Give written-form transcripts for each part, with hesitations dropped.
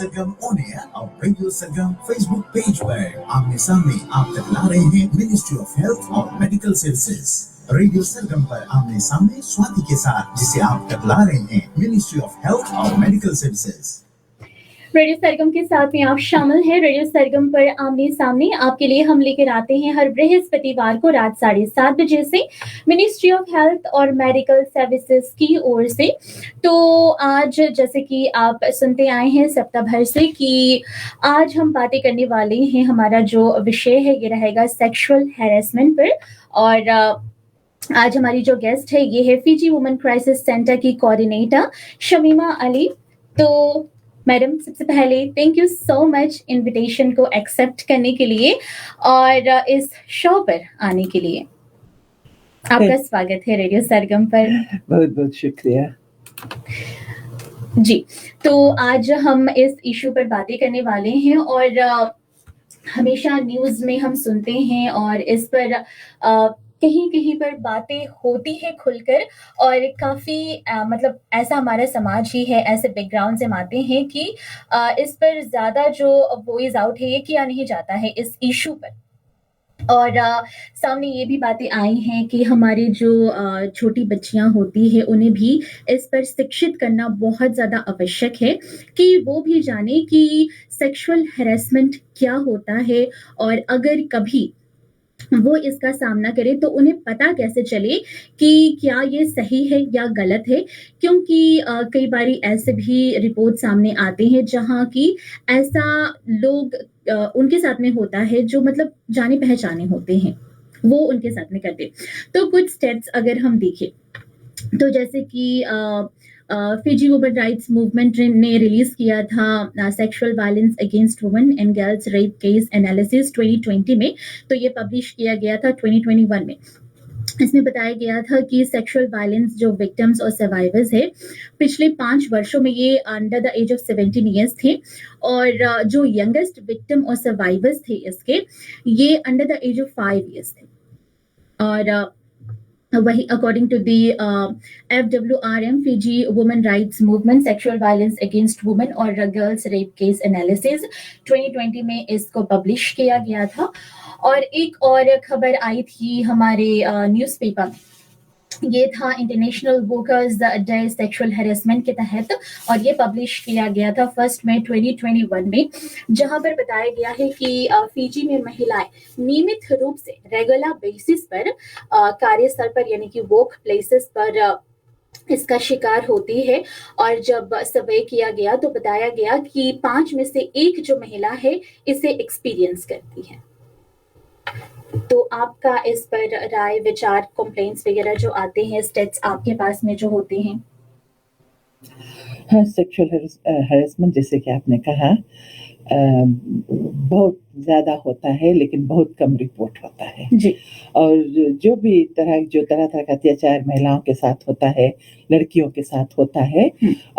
Sargam on air और radio सरगम Facebook page पर आमने सामने आप तक ला रहे हैं मिनिस्ट्री ऑफ हेल्थ और मेडिकल सर्विसेज। रेडियो सरगम पर आमने सामने स्वाति के साथ, जिसे आप तक ला रहे हैं मिनिस्ट्री ऑफ हेल्थ और मेडिकल सर्विसेज। रेडियो सरगम के साथ में आप शामिल हैं। रेडियो सरगम पर आमने सामने आपके लिए हम लेकर आते हैं हर बृहस्पतिवार को रात 7:30 बजे से मिनिस्ट्री ऑफ हेल्थ और मेडिकल सर्विसेज की ओर से। तो आज जैसे कि आप सुनते आए हैं सप्ताह भर से कि आज हम बातें करने वाले हैं, हमारा जो विषय है ये रहेगा सेक्सुअल हैरेसमेंट पर। और आज हमारी जो गेस्ट है ये है फिजी वुमेन क्राइसिस सेंटर की कोऑर्डिनेटर शमीमा अली। तो मैडम, सबसे पहले thank you so much invitation को एक्सेप्ट करने के लिए और इस शो पर आने के लिए। आपका स्वागत है रेडियो सरगम पर। बहुत बहुत शुक्रिया जी। तो आज हम इस इशू पर बातें करने वाले हैं और हमेशा न्यूज़ में हम सुनते हैं और इस पर कहीं कहीं पर बातें होती है खुलकर, और काफ़ी मतलब ऐसा हमारा समाज ही है, ऐसे बैकग्राउंड से हम आते हैं कि इस पर ज़्यादा जो वॉइस आउट है ये किया नहीं जाता है इस इशू पर। और सामने ये भी बातें आई हैं कि हमारे जो छोटी बच्चियां होती है उन्हें भी इस पर शिक्षित करना बहुत ज़्यादा आवश्यक है कि वो भी जाने कि सेक्सुअल हैरेसमेंट क्या होता है, और अगर कभी वो इसका सामना करे तो उन्हें पता कैसे चले कि क्या ये सही है या गलत है। क्योंकि कई बारी ऐसे भी रिपोर्ट सामने आते हैं जहाँ की ऐसा लोग उनके साथ में होता है जो मतलब जाने पहचाने होते हैं, वो उनके साथ में करते। तो कुछ स्टेप्स अगर हम देखें तो जैसे कि फिजी वुमेन राइट्स मूवमेंट ने रिलीज किया था sexual violence against women and girls rape case analysis 2020 में। तो ये पब्लिश किया गया था 2021 में। इसमें बताया गया था कि सेक्सुअल वायलेंस जो विक्टिम्स और सर्वाइवर्स है पिछले 5 वर्षों में ये under the age of 17 years थे, और जो यंगेस्ट विक्टिम और सर्वाइवर्स थे इसके ये under the age of 5 years थे। और वही according to the FWRM Fiji women rights movement sexual violence against women और गर्ल्स रेप केस एनालिसिस 2020 में इसको पब्लिश किया गया था। और एक और खबर आई थी हमारे न्यूज़पेपर में, ये था international workers day sexual harassment के तहत, और ये पब्लिश किया गया था 1 मई 2021 में, जहां पर बताया गया है कि फिजी में महिलाएं नियमित रूप से रेगुलर बेसिस पर कार्यस्थल पर यानी कि वर्क प्लेसेस पर इसका शिकार होती है। और जब सर्वे किया गया तो बताया गया कि 5 में से 1 जो महिला है इसे एक्सपीरियंस करती है। तो आपका इस पर राय, विचार, कंप्लेंट्स वगैरह जो आते हैं, स्टेट्स आपके पास में जो होते हैं? हाँ, सेक्सुअल हैरेसमेंट जैसे कि आपने कहा बहुत ज़्यादा होता है लेकिन बहुत कम रिपोर्ट होता है जी। और जो तरह का अत्याचार महिलाओं के साथ होता है, लड़कियों के साथ होता है,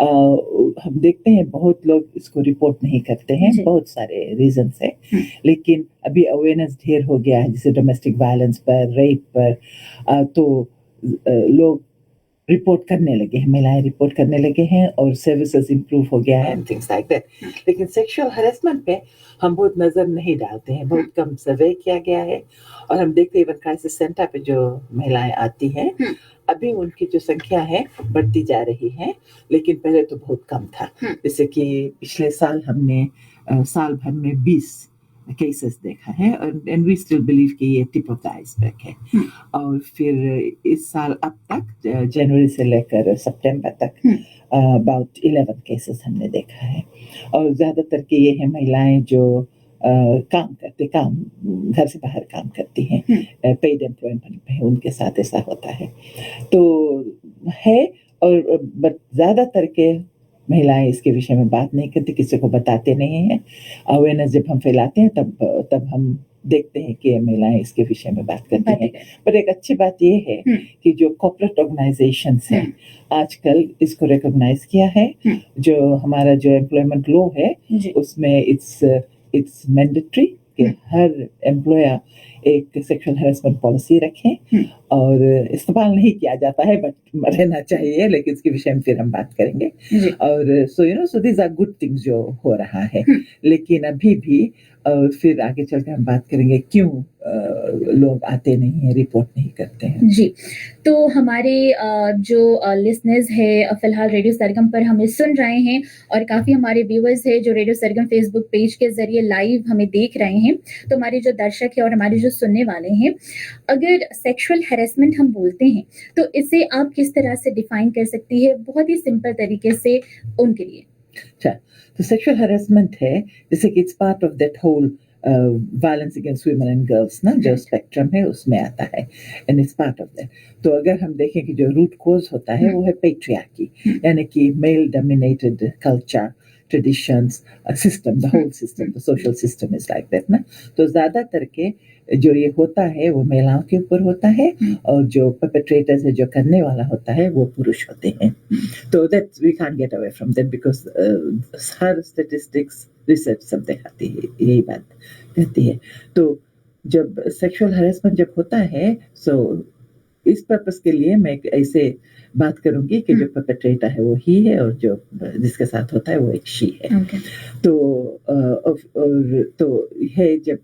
हम देखते हैं बहुत लोग इसको रिपोर्ट नहीं करते हैं, बहुत सारे रीजंस है। लेकिन अभी अवेयरनेस ढेर हो गया है, जैसे डोमेस्टिक वायलेंस पर, रेप पर, तो लोग रिपोर्ट करने लगे हैं, महिलाएं रिपोर्ट करने लगे हैं और सर्विसेज इम्प्रूव हो गया है, थिंग्स लाइक दैट। लेकिन सेक्सुअल हैरेसमेंट पे हम बहुत नज़र नहीं डालते हैं, बहुत कम सर्वे किया गया है। और हम देखते हैं इवन क्राइसिस सेंटर पे जो महिलाएं आती हैं अभी उनकी जो संख्या है बढ़ती जा रही है, लेकिन पहले तो बहुत कम था। जैसे कि पिछले साल हमने साल भर में 20 केसेस देखा है, एंड वी स्टिल बिलीव कि ये टिप ऑफ द आइसबर्ग है। और फिर इस साल अब तक जनवरी से लेकर सितंबर तक अबाउट 11 केसेस हमने देखा है। और ज़्यादातर के ये हैं महिलाएं जो काम घर से बाहर काम करती हैं, पेड एम्प्लॉयमेंट पे, उनके साथ ऐसा होता है। तो है, और बट ज़्यादातर के महिलाएं इसके विषय में बात नहीं करती, किसी को बताते नहीं हैं। अवेयरनेस जब हम फैलाते हैं तब हम देखते हैं कि महिलाएं इसके विषय में बात करती हैं। पर एक अच्छी बात ये है कि जो कॉर्पोरेट ऑर्गेनाइजेशंस हैं आजकल इसको रिकॉग्नाइज किया है। जो हमारा जो एम्प्लॉयमेंट लॉ है उसमें इट्स मैंडेटरी कि हर एम्प्लॉयर एक सेक्सुअल हैरेसमेंट पॉलिसी रखें और इस्तेमाल नहीं किया जाता है बट रहना चाहिए, लेकिन इसके विषय में फिर हम बात करेंगे। और so these are good things जो हो रहा है, लेकिन अभी भी फिर आगे चलकर हम बात करेंगे क्यों लोग आते नहीं हैं, रिपोर्ट नहीं करते हैं। जी, तो हमारे जो लिसनर्स है फिलहाल रेडियो सरगम पर हमें सुन रहे हैं और काफ़ी हमारे व्यूअर्स हैं जो रेडियो सरगम फेसबुक पेज के जरिए लाइव हमें देख रहे हैं, तो हमारे जो दर्शक है और हमारे जो सुनने वाले हैं, अगर सेक्सुअल हैरेसमेंट हम बोलते हैं तो इसे आप किस तरह से डिफाइन कर सकती है बहुत ही सिंपल तरीके से उनके लिए? अच्छा, तो सेक्सुअल हैरेसमेंट है जैसे कि it's part of that whole violence against women and girls ना, जो स्पेक्ट्रम है उसमें आता है and it's part of that. तो अगर हम देखें कि जो रूट कोज होता है वो है पेट्रियार्की, यानी कि male dominated culture, traditions, system, the whole system, the social system is like that ना। तो ज्यादातर के जो ये होता है वो महिलाओं के ऊपर होता है और जो परपेट्रेटर्स है, जो करने वाला होता है, वो पुरुष होते हैं। तो that we can't get away from that because हर स्टैटिस्टिक्स रिसर्च सब दिखाती है, यही बात कहती है। तो जब सेक्सुअल हैरेसमेंट जब होता है, सो इस पर्पस के लिए मैं ऐसे बात करूंगी कि जो परपेट्रेटर है वो ही है और जो जिसके साथ होता है वो एक शी है। तो और तो है जब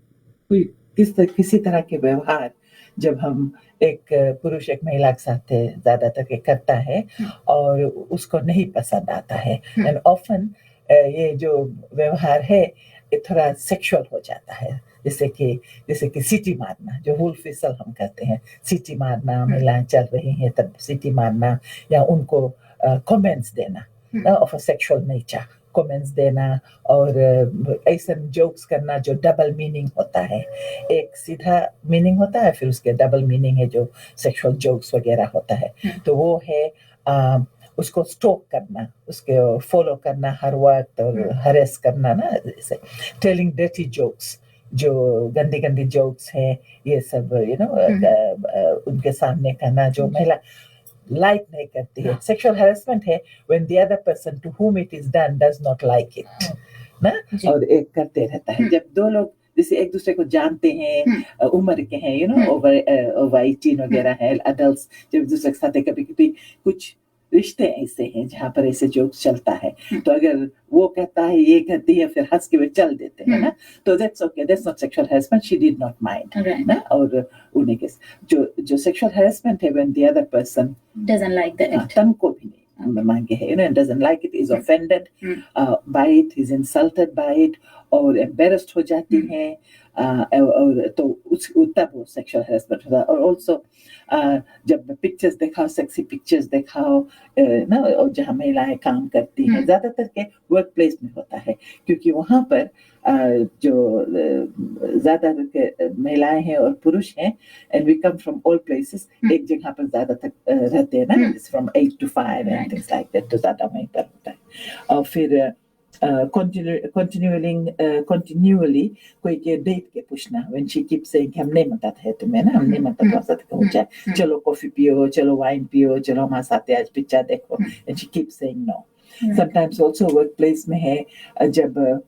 कोई किसी तरह के व्यवहार जब हम एक पुरुष एक महिला के साथ ज्यादातर के करता है और उसको नहीं पसंद आता है, एंड ऑफन ये जो व्यवहार है ये थोड़ा सेक्सुअल हो जाता है, जैसे कि सीटी मारना, जो वुल्फ व्हिसल हम कहते हैं, सीटी मारना, महिलाएं चल रही हैं तब सीटी मारना, या उनको कमेंट्स देना of a sexual nature, comments देना और ऐसे जोक्स करना जो डबल मीनिंग होता है। एक सीधा मीनिंग होता है, फिर उसके डबल मीनिंग है जो सेक्सुअल जोक्स वगैरह होता है। तो वो है उसको स्टोक करना, उसके फॉलो करना हर वक्त और हरेस करना ना, जैसे टेलिंग डर्टी जोक्स, जो गंदी गंदी जोक्स हैं ये सब उनके सामने करना, जो महिला लाइक नहीं करती है। सेक्सुअल हैरेसमेंट है when the other person to whom it is done does not like it ना, और एक करते रहता है। जब दो लोग जैसे एक दूसरे को जानते हैं, उम्र के हैं, ओवर 18 वगैरह है, अडल्ट, जब दूसरे के साथ कभी कभी कुछ रिश्ते ऐसे हैं जहाँ पर ऐसे जोक चलता है, तो अगर वो कहता है ये कहती है, फिर हंस के वे चल देते हैं ना, तो that's okay, that's not sexual harassment, she did not mind ना। और उन्हें के जो सेक्सुअल हैरेसमेंट है when the other person doesn't like the act, तनको भी नहीं मांगे है, and doesn't like it, is offended by it, is insulted by it, और embarrassed हो जाती हैं, और तो तब वो सेक्सुअल हैरेसमेंट होता है। और ऑल्सो जब पिक्चर्स दिखाओ, सेक्सी पिक्चर्स दिखाओ ना, और जहाँ महिलाएं काम करती हैं, ज्यादातर के वर्क प्लेस में होता है, क्योंकि वहाँ पर जो ज्यादातर के महिलाएं हैं और पुरुष हैं, and we come from all places, एक जगह पर ज्यादातर रहते हैं ना, from 8 to 5 and things like that, तो ज्यादा वहीं पर होता है। और फिर continually कोई के डेट के पूछना, when she keeps saying हम नहीं मत है तुम्हें ना, हम नहीं मत हो सकते हो जाए, चलो कॉफी पियो, चलो वाइन पियो, चलो हमारे साथ आज पिक्चर देखो, and she keeps saying no. Sometimes also workplace में है जब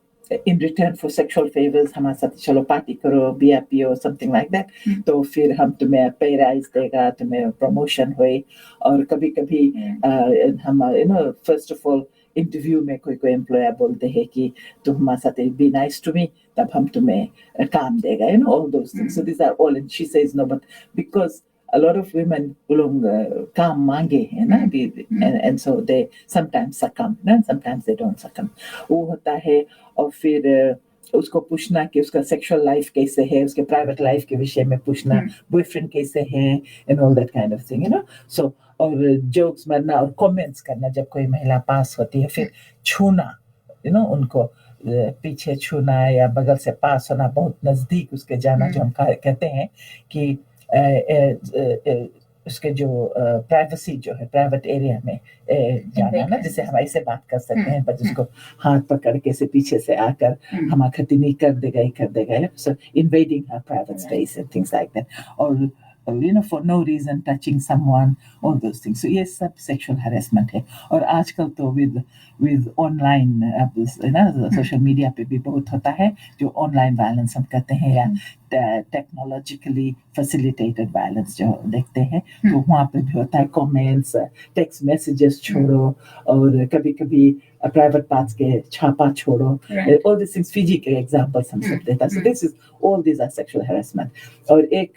in return for sexual favors हमारे साथ चलो पार्टी करो, बियर पियो, something like that, तो फिर हम तुम्हें पे राइज देगा, तुम्हें प्रमोशन हुई। और कभी कभी हम फर्स्ट ऑफ ऑल इंटरव्यू में कोई एम्प्लॉयर बोलते हैं कि तुम हमारे साथ बी नाइस टू मी, तब हम तुम्हें काम देगा, all those things. So these are all, and she says no, but because a lot of women काम मांगे है ना, and so they sometimes succumb, sometimes they don't succumb, वो होता है। और फिर उसको पूछना कि उसका सेक्सुअल लाइफ कैसे है, उसके प्राइवेट लाइफ के विषय में पूछना, बॉयफ्रेंड कैसे है, and all that kind of thing, so और जोक्स मारना और कमेंट्स करना जब कोई महिला पास होती है, फिर छूना, उनको पीछे छूना या बगल से पास होना, बहुत नजदीक उसके जाना, जो हम कहते हैं कि उसके जो प्राइवेसी जो है, प्राइवेट एरिया में जाना ना, जिसे हम ऐसे बात कर सकते हैं, पर जिसको हाथ पकड़ के से पीछे से आकर हमारा खतीनी कर देगा, so invading her private space and things like that. और for no reason touching someone, all those things. So ये सब sexual harassment है. और आजकल तो with online सोशल मीडिया पे भी बहुत होता है जो online violence हम कहते हैं या technologically facilitated violence जो देखते हैं, तो वहाँ पे भी होता है comments, text messages छोड़ो, और कभी-कभी private parts के छापा छोड़ो, all these things. Fiji के examples हम सब देता. So all these are sexual harassment. और एक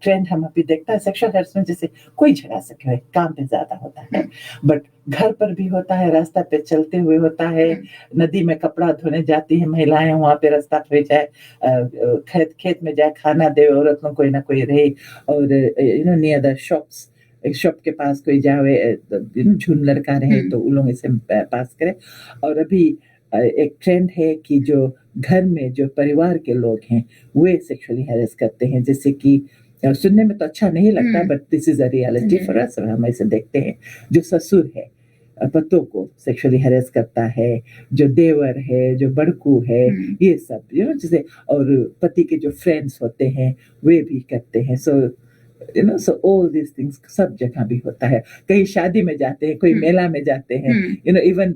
ट्रेंड हम अभी देखता है sexual harassment, जैसे कोई झगड़ा सके, काम पे ज्यादा होता है, बट घर पर भी होता है, रास्ता पे चलते हुए होता है, नदी में कपड़ा धोने जाती है महिलाएं, वहां पे रास्ता पे जाए, खेत में जाए, खाना दे औरत में कोई ना कोई रहे, और नियर द शॉप के पास कोई जावे, झुंड लड़का रहे तो उन लोगों से पास करे. और अभी एक ट्रेंड है कि जो घर में जो परिवार के लोग हैं वे सेक्सुअली हैरेस करते हैं, जैसे कि सुनने में तो अच्छा नहीं लगता, but this is a reality for us. हम ऐसे देखते हैं जो ससुर है पतों को सेक्सुअली हैरेस करता है, जो देवर है, जो बड़कू है, ये सब जैसे, और पति के जो फ्रेंड्स होते हैं वे भी करते हैं. So all these things सब जगह भी होता है. कहीं शादी में जाते हैं, कोई मेला में जाते हैं, इवन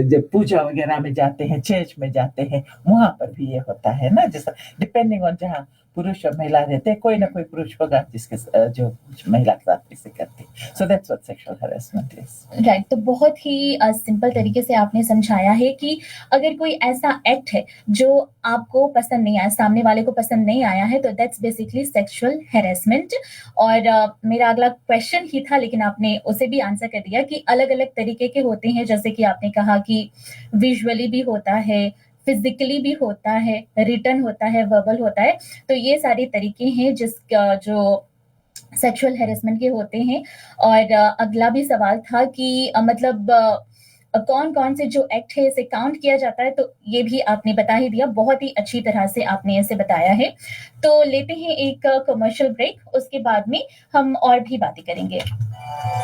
जब पूजा वगैरह में जाते हैं, चर्च में जाते हैं, वहां पर भी ये होता है ना, जैसा डिपेंडिंग ऑन जहाँ पुरुष और महिला रहते हैं, कोई ना कोई पुरुष होगा जिसके जो महिला के साथ इसे करते हैं. So that's what sexual harassment is. Right. तो बहुत ही सिंपल तरीके से आपने समझाया है कि अगर कोई ऐसा एक्ट है जो आपको पसंद नहीं आया, सामने वाले को पसंद नहीं आया है, तो दैट्स बेसिकली सेक्सुअल हैरेसमेंट. और मेरा अगला क्वेश्चन ही था, लेकिन आपने उसे भी आंसर कर दिया कि अलग अलग तरीके के होते हैं, जैसे कि आपने कहा कि विजुअली भी होता है, फिजिकली भी होता है, रिटन होता है, वर्बल होता है. तो ये सारे तरीके हैं जो सेक्सुअल हैरेसमेंट के होते हैं. और अगला भी सवाल था कि मतलब कौन कौन से जो एक्ट है इसे काउंट किया जाता है, तो ये भी आपने बता ही दिया, बहुत ही अच्छी तरह से आपने इसे बताया है. तो लेते हैं एक कमर्शियल ब्रेक, उसके बाद में हम और भी बातें करेंगे.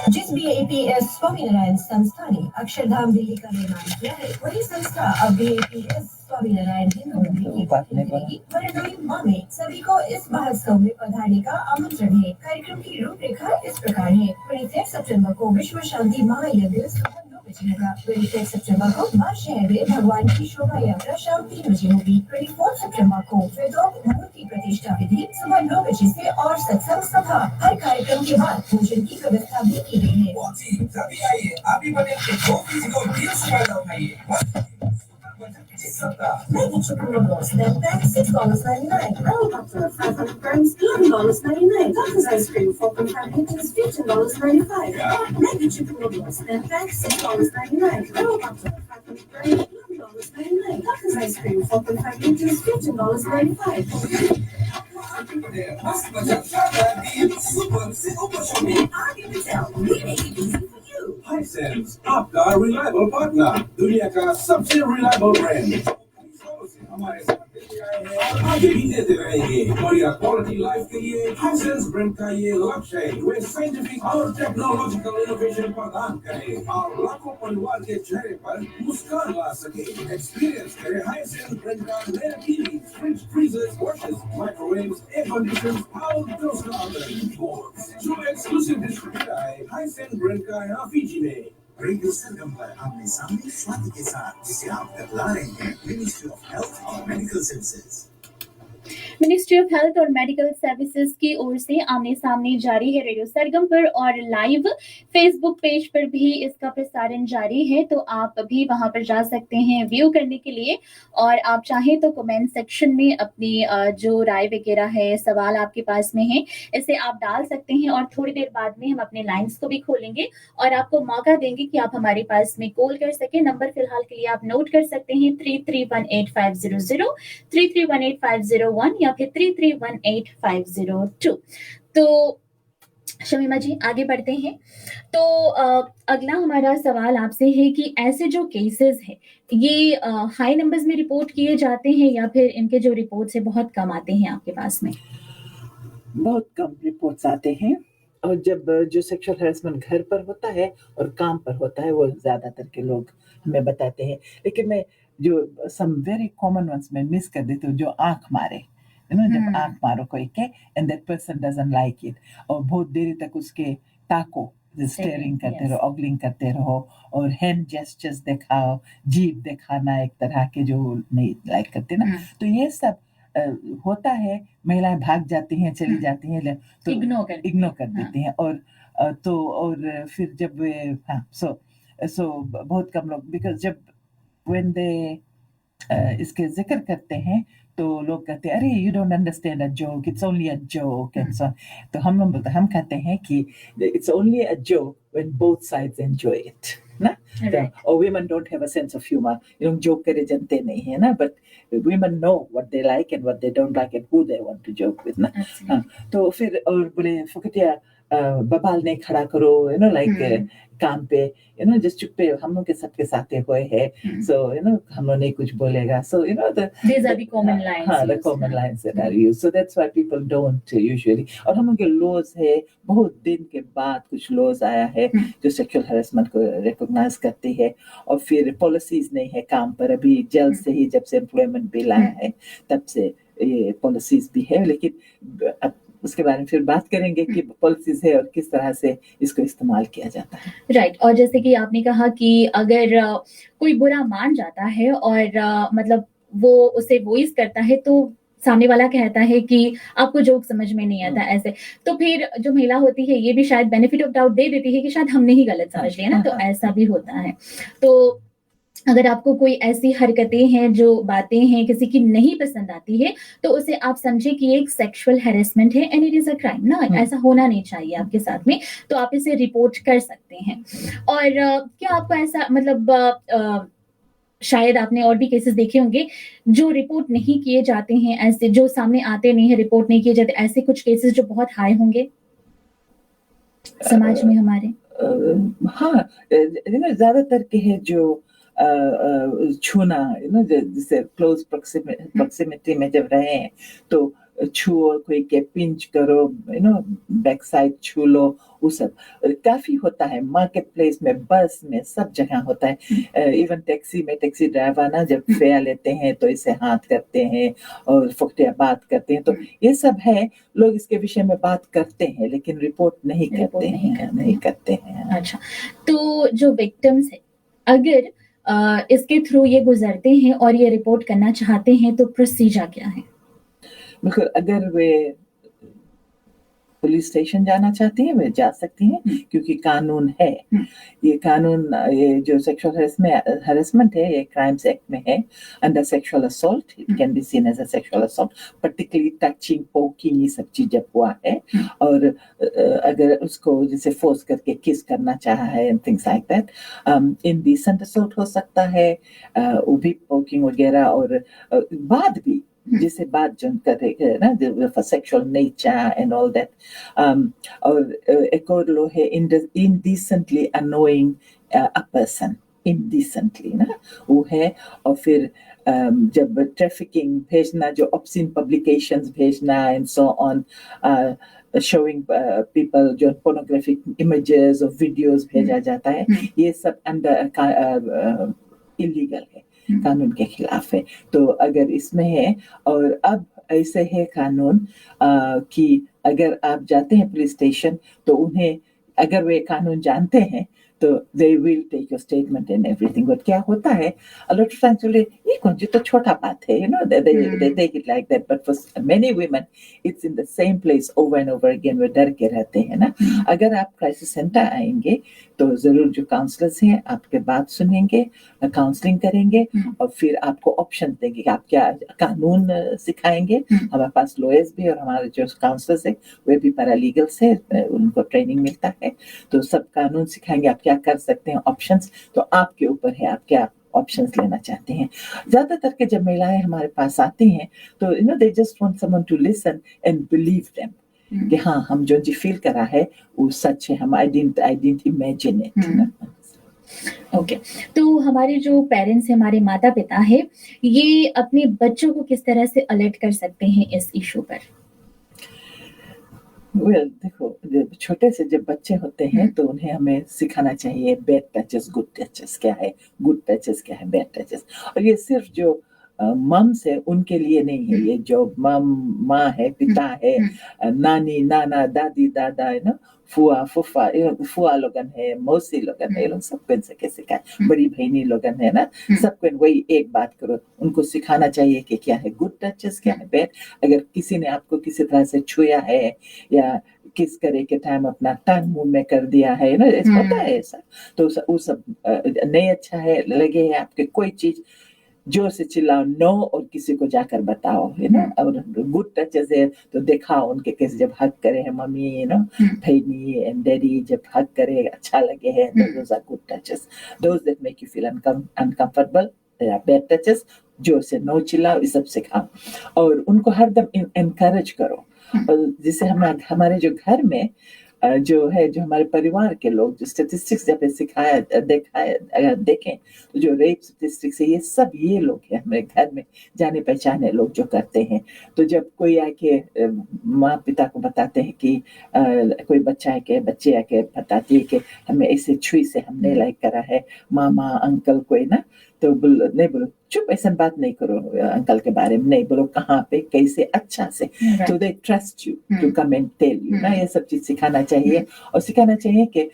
जिस BAPS स्वामीनारायण संस्था ने अक्षरधाम दिल्ली का निर्माण किया है, वही संस्था अब BAPS स्वामीनारायण हिंदू मंदिर की करेगी. वरदायी माह में सभी को इस महोत्सव में पधारने का आमंत्रण है. कार्यक्रम की रूपरेखा इस प्रकार है. 23 सितंबर को विश्व शांति महायज्ञ सुबह 9 बजे होगा. 23 सितंबर को मां शहर में भगवान की शोभा यात्रा शाम 3 बजे होगी. 24 सितंबर को वेदोक्त मूर्ति प्रतिष्ठा विधि सुबह 9 बजे से और सत्संग सभा. हर कार्यक्रम के बाद भोजन की व्यवस्था भी की गई है. सभी आइए, आप भी बने को फिजिकल डील से फायदा उठाइए. Mega chicken noodles, then back $6.99. Roll butter, 500 grams, $11.99. Duckers ice cream, 4.5 liters, $15.95. Mega chicken noodles, then back $6.99. Roll butter, 500 grams, $11.99. Duckers ice cream, 4.5 liters, $15.95. Hisense, आपका रिलायबल पार्टनर, दुनिया का सबसे रिलायबल ब्रांड. हमारे साथ आगे भी देते रहेंगे. और यह क्वालिटी लाइफ के लिए हाइसेंस ब्रांड का ये लक्ष्य है. वे साइंटिफिक और टेक्नोलॉजिकल इनोवेशन प्रदान करें और लाखों परिवार के चेहरे पर मुस्कान ला सके. एक्सपीरियंस करें हाइसेंस ब्रांड का नया TV, fridge, freezers, washes, microwaves, air conditioners, और जो एक्सक्लूसिव डिस्ट्रीब्यूटर है हाइसेंस ब्रांड का यहाँ फीजी में. रेडियो सरगम पर आमने सामने स्वाति के साथ, जिसे आप तक ला रहे हैं मिनिस्ट्री ऑफ हेल्थ और medical services. Ministry of health और मेडिकल सर्विसेज की ओर से आमने सामने जारी है रेडियो सरगम पर, और लाइव फेसबुक पेज पर भी इसका प्रसारण जारी है. तो आप भी वहां पर जा सकते हैं व्यू करने के लिए, और आप चाहें तो कमेंट सेक्शन में अपनी जो राय वगैरह है, सवाल आपके पास में है, इसे आप डाल सकते हैं. और थोड़ी देर बाद में हम अपने लाइन्स को भी खोलेंगे और आपको मौका देंगे कि आप हमारे पास में कॉल कर सके. नंबर फिलहाल के लिए आप नोट कर सकते हैं 331850 331850 या फिर 331850 तो शमीमा जी आगे बढ़ते हैं. तो अगला हमारा सवाल आपसे है कि ऐसे जो केसेस है ये हाई नंबर्स में रिपोर्ट किए जाते हैं या फिर इनके जो रिपोर्ट्स है बहुत कम आते हैं आपके पास में? बहुत कम रिपोर्ट्स आते हैं, और जब जो सेक्सुअल हैरेसमेंट घर पर होता है और काम पर होता है वो ज्यादातर के लोग हमें बताते हैं. लेकिन मैं जो सम वेरी कॉमन वंस में मिस कर देती हूँ, जो आंख मारे, जब आंख मारो कोई के and that person doesn't like it, और बहुत देर तक उसके ताको स्टेयरिंग करते रहो, ऑगलिंग करते रहो, और हैंड जेस्चर्स दिखाओ, जीभ दिखाना एक तरह के जो नहीं लाइक करते ना, तो ये सब होता है। महिलाएं भाग जाती हैं, चली जाती हैं, तो इग्नोर कर देती हैं, और फिर जब सो बहुत कम लोग, बिकॉज जब व्हेन दे इसके जिक्र करते हैं तो लोग कहते हैं अरे you don't understand a joke, it's only a joke and so. तो हम कहते हैं कि it's only a joke when both sides enjoy it ना। और women don't have a sense of humor, you know, joke करे जनते नहीं है ना, but women know what they like and what they don't like and who they want to joke with ना। तो फिर और बोले फुकटिया बबाल नहीं खड़ा करो, you know, like काम पे, you know, just चुप पे, हम लोग के सबके साथ हुए है, so you know, हम लोग नहीं कुछ बोलेगा, so you know these are the common lines, the common lines that are used, so that's why people don't usually। और हम लोग के laws है, बहुत दिन के बाद कुछ laws आया है जो sexual harassment को recognize करती है, और फिर policies नहीं है काम पर, अभी जल्द से ही जब से employment bill आया है तब से ये policies भी है, लेकिन अब उसके बारे में फिर बात करेंगे कि पॉलिसीज है और किस तरह से इसको इस्तेमाल किया जाता है। राइट। और जैसे कि आपने कहा कि अगर कोई बुरा मान जाता है और मतलब वो उसे वॉइस करता है तो सामने वाला कहता है कि आपको जोक समझ में नहीं आता ऐसे, तो फिर जो महिला होती है ये भी शायद बेनिफिट ऑफ डाउट दे देती है कि शायद हमने ही गलत समझ लिया ना, तो ऐसा भी होता है। तो अगर आपको कोई ऐसी हरकतें हैं, जो बातें हैं किसी की नहीं पसंद आती है, तो उसे आप समझे कि एक सेक्सुअल हैरेसमेंट है and it is a crime ना, ऐसा होना नहीं चाहिए आपके साथ में, तो आप इसे रिपोर्ट कर सकते हैं। और क्या आपको ऐसा मतलब शायद आपने और भी केसेस देखे होंगे जो रिपोर्ट नहीं किए जाते हैं, ऐसे जो सामने आते नहीं है, रिपोर्ट नहीं किए जाते, ऐसे कुछ केसेस जो बहुत हाई होंगे समाज में हमारे? हाँ, ज्यादातर के हैं जो छूना, यू नो, जैसे क्लोज प्रोक्सिमिटी में जब रहे हैं तो छुओ, कोई के पिंच करो, यू नो, बैक साइड छू लो, वो सब काफी होता है। मार्केट प्लेस में, बस में, सब जगह होता है। इवन टैक्सी में, टैक्सी ड्राइवर ना जब फेयर लेते हैं तो इसे हाथ करते हैं और फुकटिया बात करते हैं, तो ये सब है। लोग इसके विषय में बात करते हैं लेकिन रिपोर्ट नहीं करते हैं। अच्छा, तो जो विक्टिम्स है अगर इसके थ्रू ये गुजरते हैं और ये रिपोर्ट करना चाहते हैं तो प्रोसीजर क्या है? बिल्कुल, अगर वे पुलिस स्टेशन जाना चाहती हैं वे जा सकती हैं, क्योंकि कानून है। ये कानून, ये जो सेक्सुअल हरेसमेंट है, ये क्राइम्स एक्ट में है, under sexual assault it can be seen as a sexual assault, particularly touching, poking, ये सब चीज जब हुआ है, और अगर उसको जैसे फोर्स करके किस करना चाहा है and things like that, indecent assault हो सकता है, वो भी पोकिंग वगैरह, और बाद भी जिसे बात जो करेगा ना, for sexual nature and all that, और एक और लो है इनडिसेंटली अनोइंग अ पर्सन, इनडिसेंटली ना वो है। और फिर जब ट्रैफिकिंग भेजना, जो ऑब्सीन पब्लिकेशंस भेजना and so on, showing people, जो पोर्नोग्राफिक इमेजेस और वीडियोस भेजा जाता है, ये सब अंडर इलीगल है, कानून के खिलाफ है। तो अगर इसमें है, और अब ऐसे है कानून कि अगर आप जाते हैं पुलिस स्टेशन तो उन्हें, अगर वे कानून जानते हैं तो they will take your statement and everything। But क्या होता है, a lot of times ये कौन जी तो छोटा बात है, you know, they take it like that, but for many women it's in the same place over and over again, वे डर के रहते हैं ना। अगर आप क्राइसिस सेंटर आएंगे तो जरूर जो काउंसलर्स हैं आपके बात सुनेंगे, काउंसलिंग करेंगे, और फिर आपको ऑप्शन देंगे कि आप क्या कानून सिखाएंगे। हमारे पास लॉयर्स भी और हमारे जो काउंसलर्स है वे भी पैरालीगल्स है, उनको ट्रेनिंग मिलता है, तो सब कानून सिखाएंगे, आप क्या कर सकते हैं, ऑप्शंस। तो आपके ऊपर है आप क्या ऑप्शंस लेना चाहते हैं। ज्यादातर के जब महिलाएं हमारे पास आती हैं तो you know they just want someone to listen and believe them कि हाँ, हम जो जी फील करा है वो सच है, हम I didn't imagine it. Okay, तो हमारे जो पेरेंट्स हैं, हमारे माता पिता है, ये अपने बच्चों को किस तरह से अलर्ट कर सकते हैं इस इशू पर? वेल देखो, छोटे से जब बच्चे होते हैं तो उन्हें हमें सिखाना चाहिए बैड टचेस, गुड टचेस क्या है, गुड टचेस क्या है, बैड टचेस। और ये सिर्फ जो मम से उनके लिए नहीं है ये जॉब। मम माँ है, पिता है, नानी नाना दादी दादा है ना, फुआ फुफा, फुआ लोगन है, मौसी लोगन है, ये लोग सबको इनसे कैसे सिखाए, बड़ी बहनी लोगन है ना, सबको वही एक बात करो, उनको सिखाना चाहिए कि क्या है गुड टचेस, क्या है बैड। अगर किसी ने आपको किसी तरह से छुआ है या किस करे के टाइम अपना टंग मुंह में कर दिया है ना, होता है ऐसा, तो वो सब नहीं अच्छा है, लगे है आपके कोई चीज, जोर से चिल्लाओ नो और किसी को जाकर बताओ, है ना। और गुड टचेस है तो दिखाओ उनके कैसे, जब हग करे है मम्मी, यू नो, बहनी एंड डैडी जब हग करे अच्छा लगे है, those are good touches. Those that make you feel uncomfortable they are bad touches. जोर से नो चिल्लाओ, ये सब सिखाओ और उनको हरदम एनकरेज करो। और जैसे हमारे जो घर में जो है, जो हमारे परिवार के लोग जो स्टेटिस्टिक्स जब सिखाया अगर देखें तो जो रेप स्टेटिस्टिक्स है, ये सब ये लोग हैं हमारे घर में जाने पहचाने लोग जो करते हैं। तो जब कोई आके माँ पिता को बताते हैं कि कोई बच्चे आके बताती है कि हमें ऐसे छुई से हमने लाइक करा है, मामा अंकल कोई ना, तो नहीं बोलो चुप, ऐसा बात नहीं करो अंकल के बारे में, नहीं बोलो कहाँ पे कैसे अच्छा से, तो they trust you to come and tell you ना। ये सब चीज सिखाना चाहिए और सिखाना चाहिए कि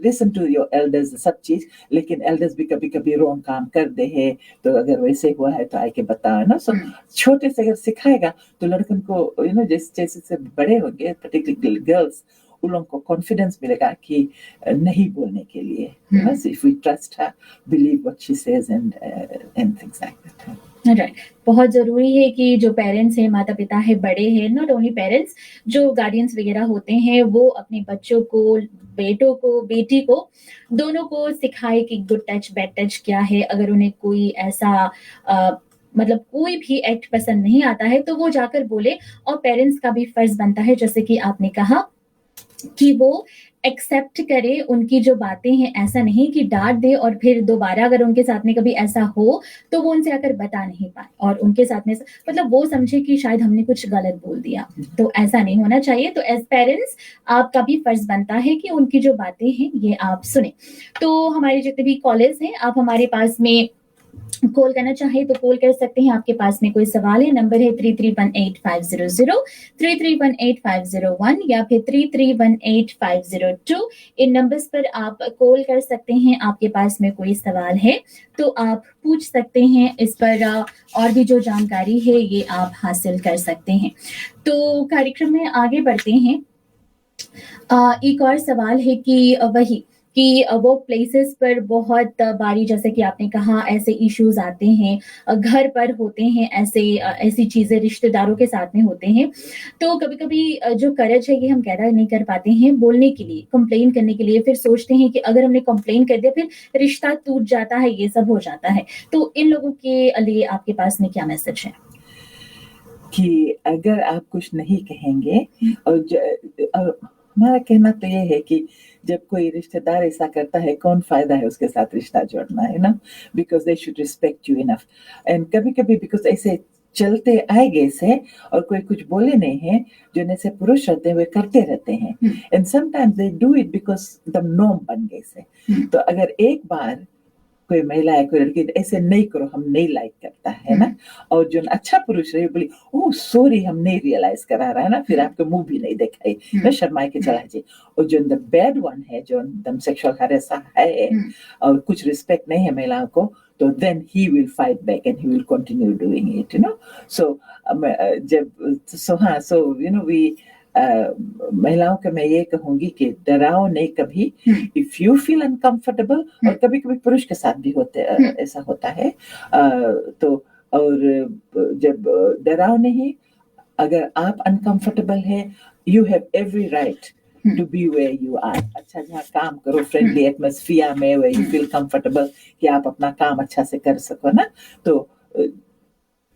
लिसन टू योर एल्डर्स, सब चीज। लेकिन एल्डर्स भी कभी कभी रॉन्ग काम कर दे है, तो अगर वैसे हुआ है तो आके बताओ ना। सो छोटे से अगर सिखाएगा तो लड़कन को यू नो जैसे से बड़े होंगे, पर्टिकुलरली गर्ल्स, उन लोगों को कॉन्फिडेंस मिलेगा कि नहीं बोलने के लिए, if we trust her, believe what she says and things like that. Right, बहुत जरूरी है कि जो पेरेंट्स हैं, माता पिता है, बड़े हैं, नॉट ओनली पेरेंट्स, जो गार्डियंस वगैरह होते हैं, वो अपने बच्चों को, बेटों को, बेटी को, दोनों को सिखाए कि गुड टच बैड टच क्या है। अगर उन्हें कोई ऐसा मतलब कोई भी एक्ट पसंद नहीं आता है तो वो जाकर बोले। और पेरेंट्स का भी फर्ज बनता है, जैसे कि आपने कहा, कि वो एक्सेप्ट करे उनकी जो बातें हैं। ऐसा नहीं कि डांट दे और फिर दोबारा अगर उनके साथ में कभी ऐसा हो तो वो उनसे आकर बता नहीं पाए और उनके साथ में मतलब वो समझे कि शायद हमने कुछ गलत बोल दिया। तो ऐसा नहीं होना चाहिए। तो एज पेरेंट्स आपका भी फर्ज बनता है कि उनकी जो बातें हैं ये आप सुने। तो हमारे जितने भी कॉलेज हैं, आप हमारे पास में कॉल करना चाहे तो कॉल कर सकते हैं। आपके पास में कोई सवाल है, नंबर है 331850, 331850 या फिर 331850 इन नंबर्स पर आप कॉल कर सकते हैं। आपके पास में कोई सवाल है तो आप पूछ सकते हैं। इस पर और भी जो जानकारी है ये आप हासिल कर सकते हैं। तो कार्यक्रम में आगे बढ़ते हैं। एक और सवाल है कि वही कि वर्क प्लेसेस पर बहुत बारी, जैसे कि आपने कहा, ऐसे इश्यूज आते हैं, घर पर होते हैं, ऐसी चीजें रिश्तेदारों के साथ में होते हैं। तो कभी कभी जो करज है ये हम पैदा नहीं कर पाते हैं बोलने के लिए, कंप्लेन करने के लिए। फिर सोचते हैं कि अगर हमने कंप्लेन कर दिया फिर रिश्ता टूट जाता है, ये सब हो जाता है। तो इन लोगों के लिए आपके पास में क्या मैसेज है? कि अगर आप कुछ नहीं कहेंगे, और हमारा कहना तो ये है कि जब कोई रिश्तेदार ऐसा करता है, कौन फायदा है उसके साथ रिश्ता जोड़ना, है ना, because they should respect you enough. And कभी कभी बिकॉज ऐसे चलते आएंगे से और कोई कुछ बोले नहीं है, जो ऐसे पुरुष रहते हैं वे करते रहते हैं। And sometimes they do it because the norm बन गए से। तो अगर एक बार कोई महिला है, कोई लड़की, ऐसे नहीं करो, हम नहीं लाइक करता है ना, और जो अच्छा पुरुष रहे बोली ओह सॉरी हम नहीं रियलाइज करा रहा है ना, फिर आपके मुंह भी नहीं दिखाई ना, शर्माए के चला जाए। और जो द बैड वन है, जो एकदम सेक्सुअल हरेसा है और कुछ रिस्पेक्ट नहीं है महिलाओं को, तो then he will fight back and he will continue doing it, you know. So you know, we महिलाओं के मैं ये कहूंगी कि डराओ नहीं कभी। इफ यू फील अनकंफर्टेबल, और कभी कभी पुरुष के साथ भी ऐसा होता है, तो और जब डराओ नहीं, अगर आप अनकंफर्टेबल है, you have every right to be where you are। अच्छा जहाँ काम करो, फ्रेंडली एटमॉस्फेयर में, where you feel comfortable, कि आप अपना काम अच्छा से कर सको ना, तो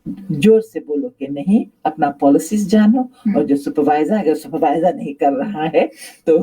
जोर से बोलो कि नहीं, अपना पॉलिसीज जानो। और जो सुपरवाइजर, अगर सुपरवाइजर नहीं कर रहा है तो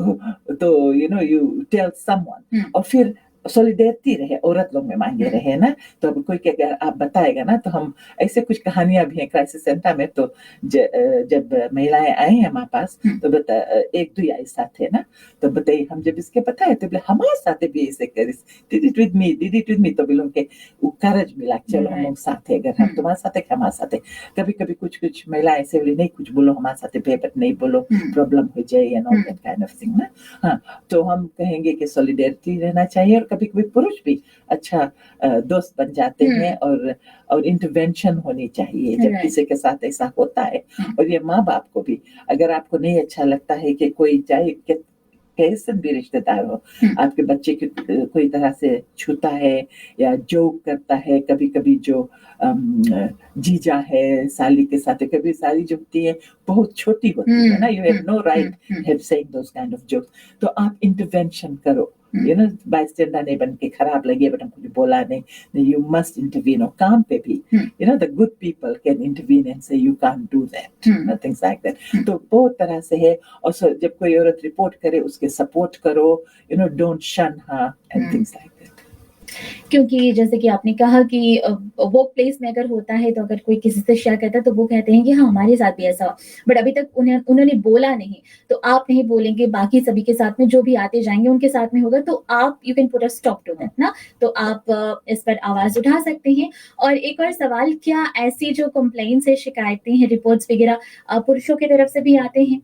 you know you tell someone. और फिर सॉलिडेरिटी रहे, औरत लोग में मांगे रहे ना। तो अब कोई के अगर आप बताएगा ना, तो हम ऐसे कुछ कहानियां भी हैं क्राइसिस सेंटर में। तो जब महिलाएं आई हमारे पास, तो बता एक दो आई साथ है ना, तो बताइए हम जब इसके बताए तो बोले हमारे साथ भी ऐसे करिस, did it with me, did it with me. तो बोलों के करज मिला, चलो हम लोग साथ है, अगर हम तुम्हारे साथ है हमारे साथ है। कभी कभी कुछ कुछ महिलाएं ऐसे बोली नहीं कुछ बोलो हमारे साथ है, बट नहीं बोलो प्रॉब्लम हो जाए and all that kind of thing ना। हाँ, तो हम कहेंगे कि सॉलिडेरिटी रहना चाहिए, और कभी कभी पुरुष भी अच्छा दोस्त बन जाते हैं, और इंटरवेंशन होनी चाहिए जब Right. किसी के साथ ऐसा होता है। और ये माँ बाप को भी, अगर आपको नहीं अच्छा लगता है कि कोई चाहे कैसे भी रिश्तेदार हो, आपके बच्चे की कोई तरह से छूता है या जोक करता है, कभी कभी जो जीजा है साली के साथ, कभी साली जो होती है बहुत छोटी होती है ना, you have no right have saying those kind of jokes. तो आप इंटरवेंशन करो, यू नो, बाइस्टैंडर नहीं बन के खराब लगे बट हम कुछ बोला नहीं, यू मस्ट इंटरवीन। और काम पे भी you know the good people can intervene and say you can't do that, things like that. तो बहुत तरह से है। और जब कोई औरत रिपोर्ट करे उसके सपोर्ट करो, यू नो, डोंट शन her and things like that. क्योंकि जैसे कि आपने कहा कि वर्क प्लेस में अगर होता है, तो अगर कोई किसी से शेयर करता है तो वो कहते हैं कि हाँ हमारे साथ भी ऐसा, बट अभी तक उन्होंने बोला नहीं। तो आप नहीं बोलेंगे, बाकी सभी के साथ में जो भी आते जाएंगे उनके साथ में होगा, तो आप you can put a stop to that ना। तो आप इस पर आवाज उठा सकते हैं। और एक और सवाल, क्या ऐसी जो कंप्लेंट्स है, शिकायतें हैं, रिपोर्ट्स वगैरह पुरुषों की तरफ से भी आते हैं?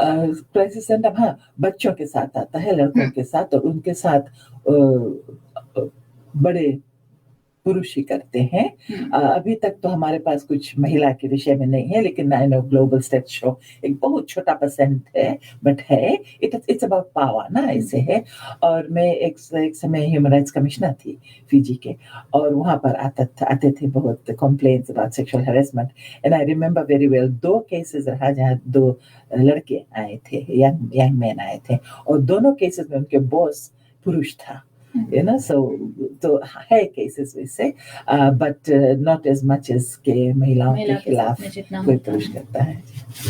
क्राइसिस सेंटर हाँ बच्चों के साथ आता है, लड़कों के साथ, और उनके साथ बड़े पुरुष ही करते हैं। अभी तक तो हमारे पास कुछ महिला के विषय में नहीं है, लेकिन I know global state show एक बहुत छोटा परसेंट है, बट है, इट्स अबाउट पावर ना, ऐसे है। और मैं एक समय ह्यूमन राइट्स कमिश्नर थी फिजी के, और वहां पर आते थे बहुत complaints about sexual harassment. And I remember very well 2 cases रहा जहाँ 2 लड़के आए थे, यंग मैन आए थे, और दोनों केसेस में उनके बॉस पुरुष था, you know, so है cases वैसे, but not as much as के महिलाओं के खिलाफ कोई पुरुष करता है।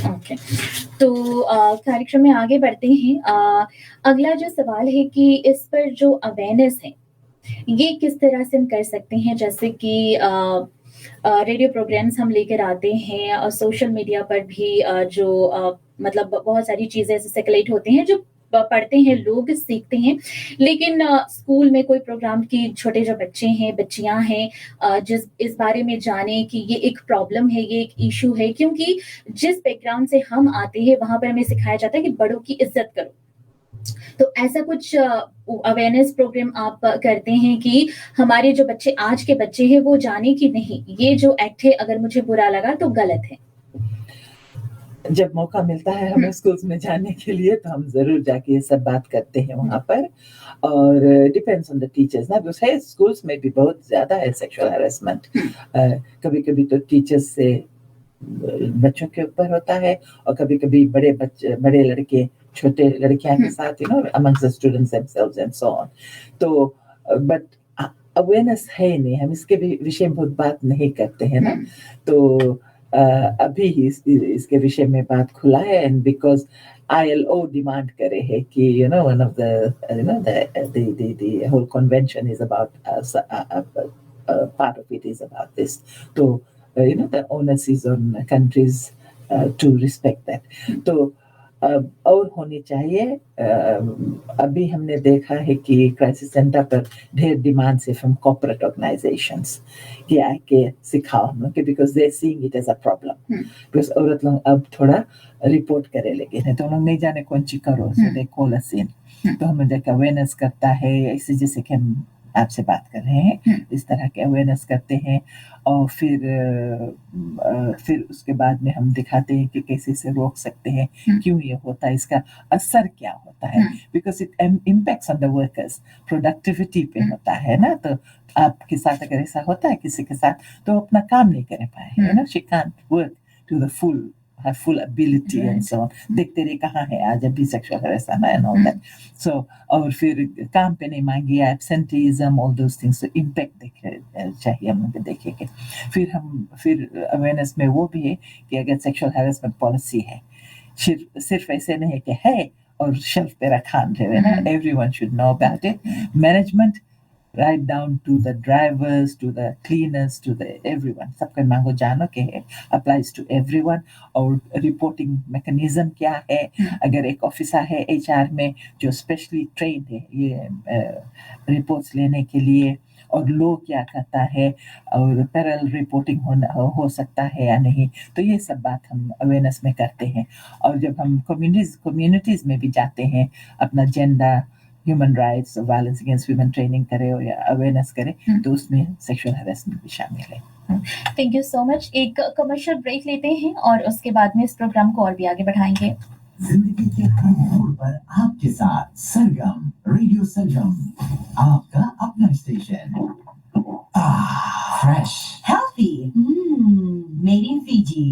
ओके, तो कार्यक्रम में आगे बढ़ते हैं। अगला जो सवाल है कि इस पर जो अवेयरनेस है, ये किस तरह से हम कर सकते हैं? जैसे कि रेडियो प्रोग्राम्स हम लेकर आते हैं, और सोशल मीडिया पर भी जो मतलब बहुत सारी चीजें ऐसे सर्कुलेट होती हैं जो पढ़ते हैं लोग, सीखते हैं। लेकिन स्कूल में कोई प्रोग्राम की छोटे जो बच्चे हैं, बच्चियां हैं, जिस इस बारे में जाने कि ये एक प्रॉब्लम है, ये एक इशू है, क्योंकि जिस बैकग्राउंड से हम आते हैं वहां पर हमें सिखाया जाता है कि बड़ों की इज्जत करो। तो ऐसा कुछ अवेयरनेस प्रोग्राम आप करते हैं कि हमारे जो बच्चे, आज के बच्चे हैं, वो जाने कि नहीं ये जो एक्ट है अगर मुझे बुरा लगा तो गलत है? जब मौका मिलता है हमें स्कूल्स में जाने के लिए, तो हम जरूर जाके ये सब बात करते हैं वहाँ पर। और डिपेंड्स ऑन द टीचर्स ना, बिकॉज़ स्कूल्स में भी बहुत ज्यादा है सेक्सुअल हैरेसमेंट। कभी कभी तो टीचर्स से बच्चों के ऊपर होता है, और कभी कभी बड़े लड़के छोटे लड़कियां के साथ, you know, amongst the students themselves and so on. तो बट अवेयरनेस है नहीं, हम इसके विषय में बहुत बात नहीं करते हैं ना। तो अभी ही इसके विषय में बात खुला है, एंड बिकॉज ILO डिमांड करे है कि you know one of the you know the whole convention is about part of it is about this. तो you know the onus is on countries to respect that. तो और होनी चाहिए। अभी हमने देखा है कि क्राइसिस सेंटर पर ढेर डिमांड से फ्रॉम कॉर्पोरेट ऑर्गेनाइजेशंस कि आके सिखाओ हम लोग, because they seeing it as a problem. Because औरत लोग अब थोड़ा रिपोर्ट करे लगे हैं, तो लोग नहीं जाने कौन सी करो, सो दे कॉल अस इन। तो हमें देखा अवेयरनेस करता है, ऐसे जैसे कि हम आपसे बात कर रहे हैं, इस तरह के अवेयरनेस करते हैं। और फिर उसके बाद में हम दिखाते हैं कि कैसे इसे रोक सकते हैं, क्यों ये होता है, इसका असर क्या होता है, because it impacts on the workers, productivity पे होता है ना। तो आपके साथ अगर ऐसा होता है किसी के साथ, तो अपना काम नहीं कर पाए, you know, she can't work to the full ability and so on. देखते रहे कहाँ है आज अभी sexual harassment and all that. So और फिर काम पे नहीं मांगी, absenteeism, all those things, so impact चाहिए हम लोग देखेंगे। फिर अवेयरनेस में वो भी है कि अगर सेक्सुअल हैरेसमेंट पॉलिसी है, सिर्फ ऐसे नहीं है कि है और शेल्फ पे रखा रहे ना, everyone should know about it. Management right down to the drivers, to the cleaners, to the everyone. सबका मांगो जानो के है, applies to everyone. और reporting mechanism क्या है? अगर एक ऑफिसर है HR में जो specially trained है ये reports लेने के लिए, और लो क्या करता है, और पैरेलल रिपोर्टिंग हो सकता है या नहीं, तो ये सब बात हम अवेयरनेस में करते हैं. और जब हम कम्युनिटीज में भी जाते हैं, अपना gender, human rights, violence against women training करे या अवेयरनेस करे, तो उसमें सेक्सुअल हैरेसमेंट भी शामिल है. Thank you so much. एक कमर्शियल ब्रेक लेते हैं और उसके बाद में इस प्रोग्राम को और भी आगे बढ़ाएंगे. जिंदगी के हर मोड़ पर आपके साथ सरगम, रेडियो सरगम, आपका अपना station. Fresh, Healthy. Made in Fiji.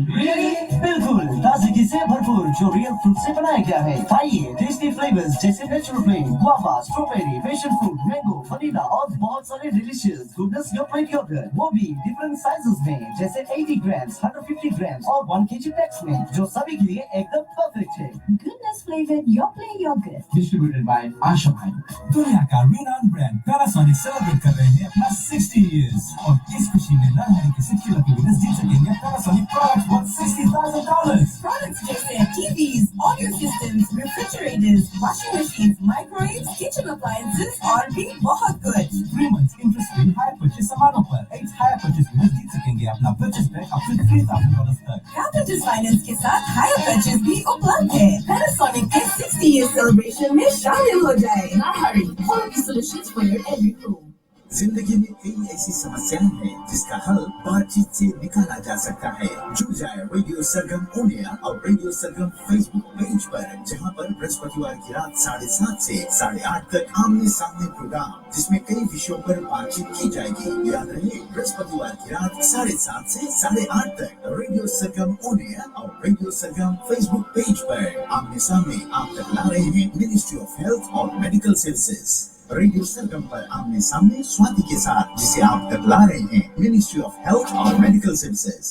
बिल्कुल ताजगी से भरपूर जो रियल फ्रूट से बनाया गया है. पाइए टेस्टी फ्लेवर्स जैसे natural plain, guava, strawberry, passion fruit, mango, vanilla और बहुत सारे डिलीशियस गुडनेस योगर्ट योगर्ट, वो भी डिफरेंट साइजेस में, जैसे 80 ग्राम्स, 150 ग्राम्स और 1 kg पैक्स में, जो सभी के लिए एकदम परफेक्ट है. Goodness flavored Yoplait yogurt. Distributed by Asha bhai. दुनिया का renowned ब्रांड पैनासोनिक सेलिब्रेट कर रहे हैं अपना 60 इयर्स, और इस खुशी में न हारे के 60 लकी विनर्स जीत सकेंगे पैनासोनिक प्रोडक्ट्स worth $60,000. Products जैसे TVs, audio systems, refrigerators, washing machines, microwaves, kitchen appliances और भी बहुत कुछ. 3 months interest free hire purchase सामानों पर 8 हायर परचेज विनर्स जीत सकेंगे अपना परचेज बैक up to $3,000 तक. Capital Finance के साथ higher purchase भी उपलब्ध है. Panasonic के 60 year celebration में शामिल हो जाए. Now hurry, quality solutions for your every room. जिंदगी में कई ऐसी समस्याएं हैं जिसका हल बातचीत से निकाला जा सकता है. जुड़ जाए रेडियो सरगम ऑन एयर और रेडियो सरगम फेसबुक पेज पर, जहां पर बृहस्पतिवार की रात 7:30 से 8:30 तक आमने सामने प्रोग्राम, जिसमें कई विषयों पर बातचीत की जाएगी. याद रहे, बृहस्पतिवार की रात 7:30 से 8:30 तक रेडियो सरगम ऑन एयर और रेडियो सरगम फेसबुक पेज पर आमने सामने आप तक ला रहे हैं मिनिस्ट्री ऑफ हेल्थ और मेडिकल सर्विसेज. रेडियो सरगम पर आमने सामने स्वाति के साथ, जिसे आप तक ला रहे हैं मिनिस्ट्री ऑफ हेल्थ और मेडिकल सर्विसेज.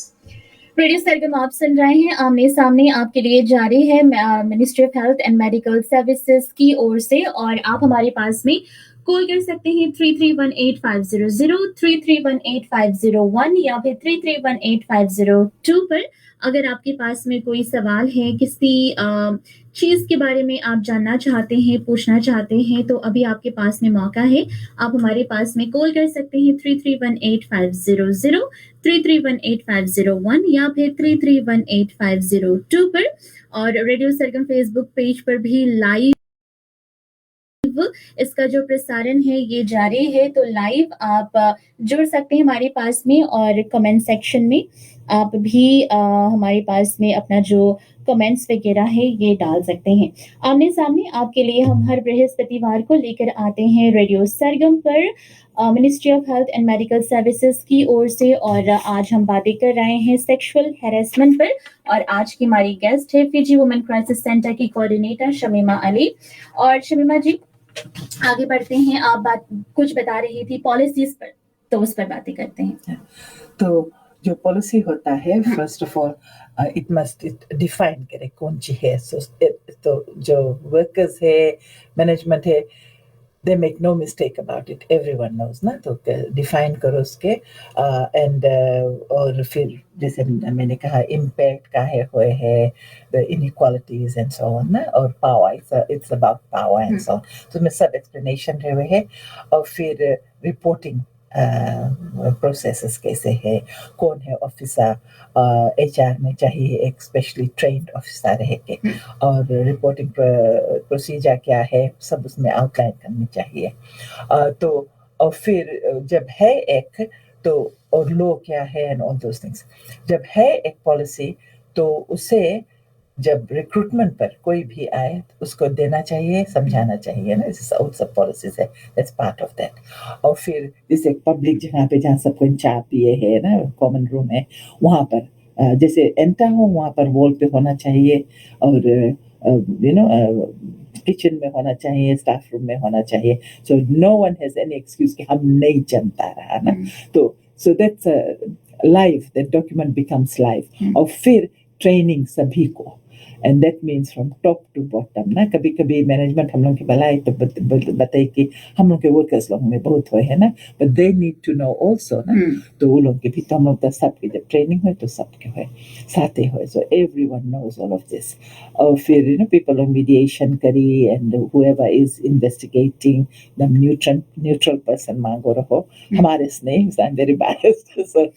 रेडियो सरगम आप सुन रहे हैं, आमने सामने आपके लिए जारी है ministry of health and medical services की ओर से. और आप हमारे पास में कॉल कर सकते हैं 331850, 331850 या फिर 331850 पर. अगर आपके पास में कोई सवाल है, किसी चीज़ के बारे में आप जानना चाहते हैं, पूछना चाहते हैं, तो अभी आपके पास में मौका है. आप हमारे पास में कॉल कर सकते हैं 331850, 331850 या फिर 331850 पर. और रेडियो सरगम फेसबुक पेज पर भी लाइव इसका जो प्रसारण है ये जारी है. तो लाइव आप जुड़ सकते हैं हमारे पास में, और कमेंट सेक्शन में आप भी हमारे पास में अपना जो कमेंट्स वगैरह है ये डाल सकते हैं. आमने सामने आपके लिए हम हर बृहस्पतिवार को लेकर आते हैं रेडियो सरगम पर ministry of health and medical services की ओर से. और आज हम बातें कर रहे हैं सेक्सुअल हैरेसमेंट पर. और आज की हमारी गेस्ट है फिजी वुमेन क्राइसिस सेंटर की कोऑर्डिनेटर शमीमा अली. और शमीमा जी, आगे बढ़ते हैं. आप कुछ बता रही थी पॉलिसीज पर, तो उस पर बातें करते हैं. तो जो पॉलिसी होता है, first of all it must define करे कौन सी है. तो जो वर्कर्स है, मैनेजमेंट है, they make no mistake about it, everyone knows ना. तो डिफाइन करो उसके एंड और फिर जैसे मैंने कहा इम्पैक्ट का है हुए है, the inequalities and so on ना, और power, it's about power and so on. तो मैं सब एक्सप्लेनेशन रहे हैं. और फिर रिपोर्टिंग प्रोसेसेस कैसे है, कौन है ऑफिसर, HR में चाहिए एक स्पेशली ट्रेन्ड ऑफिसर रहेंगे, और रिपोर्टिंग प्रोसीजर क्या है सब उसमें आउटलाइन करनी चाहिए. तो और फिर जब है एक तो और लो क्या है एंड ऑल दोस थिंग्स. जब है एक पॉलिसी तो उसे जब रिक्रूटमेंट पर कोई भी आए तो उसको देना चाहिए, समझाना चाहिए ना. सब पॉलिसीज है, दैट्स पार्ट ऑफ दैट. और फिर जैसे पब्लिक जहाँ पे जहाँ सबको चाय पिए है ना, कॉमन रूम है, वहाँ पर जैसे एंटर हो वहाँ पर वॉल पे होना चाहिए, और किचन में होना चाहिए, स्टाफ रूम में होना चाहिए. So no one has any excuse कि हम नहीं जमता रहा ना. तो so that's live, that document becomes live. और फिर ट्रेनिंग सभी को, and that means from top to bottom ना. कभी कभी मैनेजमेंट हम लोग की भलाई तो बताए कि हम लोग के वर्कर्स लोग में बहुत हुए है ना, but they need to know also ना. तो वो लोग के भी तो हम लोग तो सबके जब ट्रेनिंग हुए तो सबके हुए साथ ही हुए. So everyone knows all of this. और फिर पीपल लोग मीडिएशन करी and whoever is investigating the neutral person मांगो रहो. हमारे स्नेह, I'm very biased, so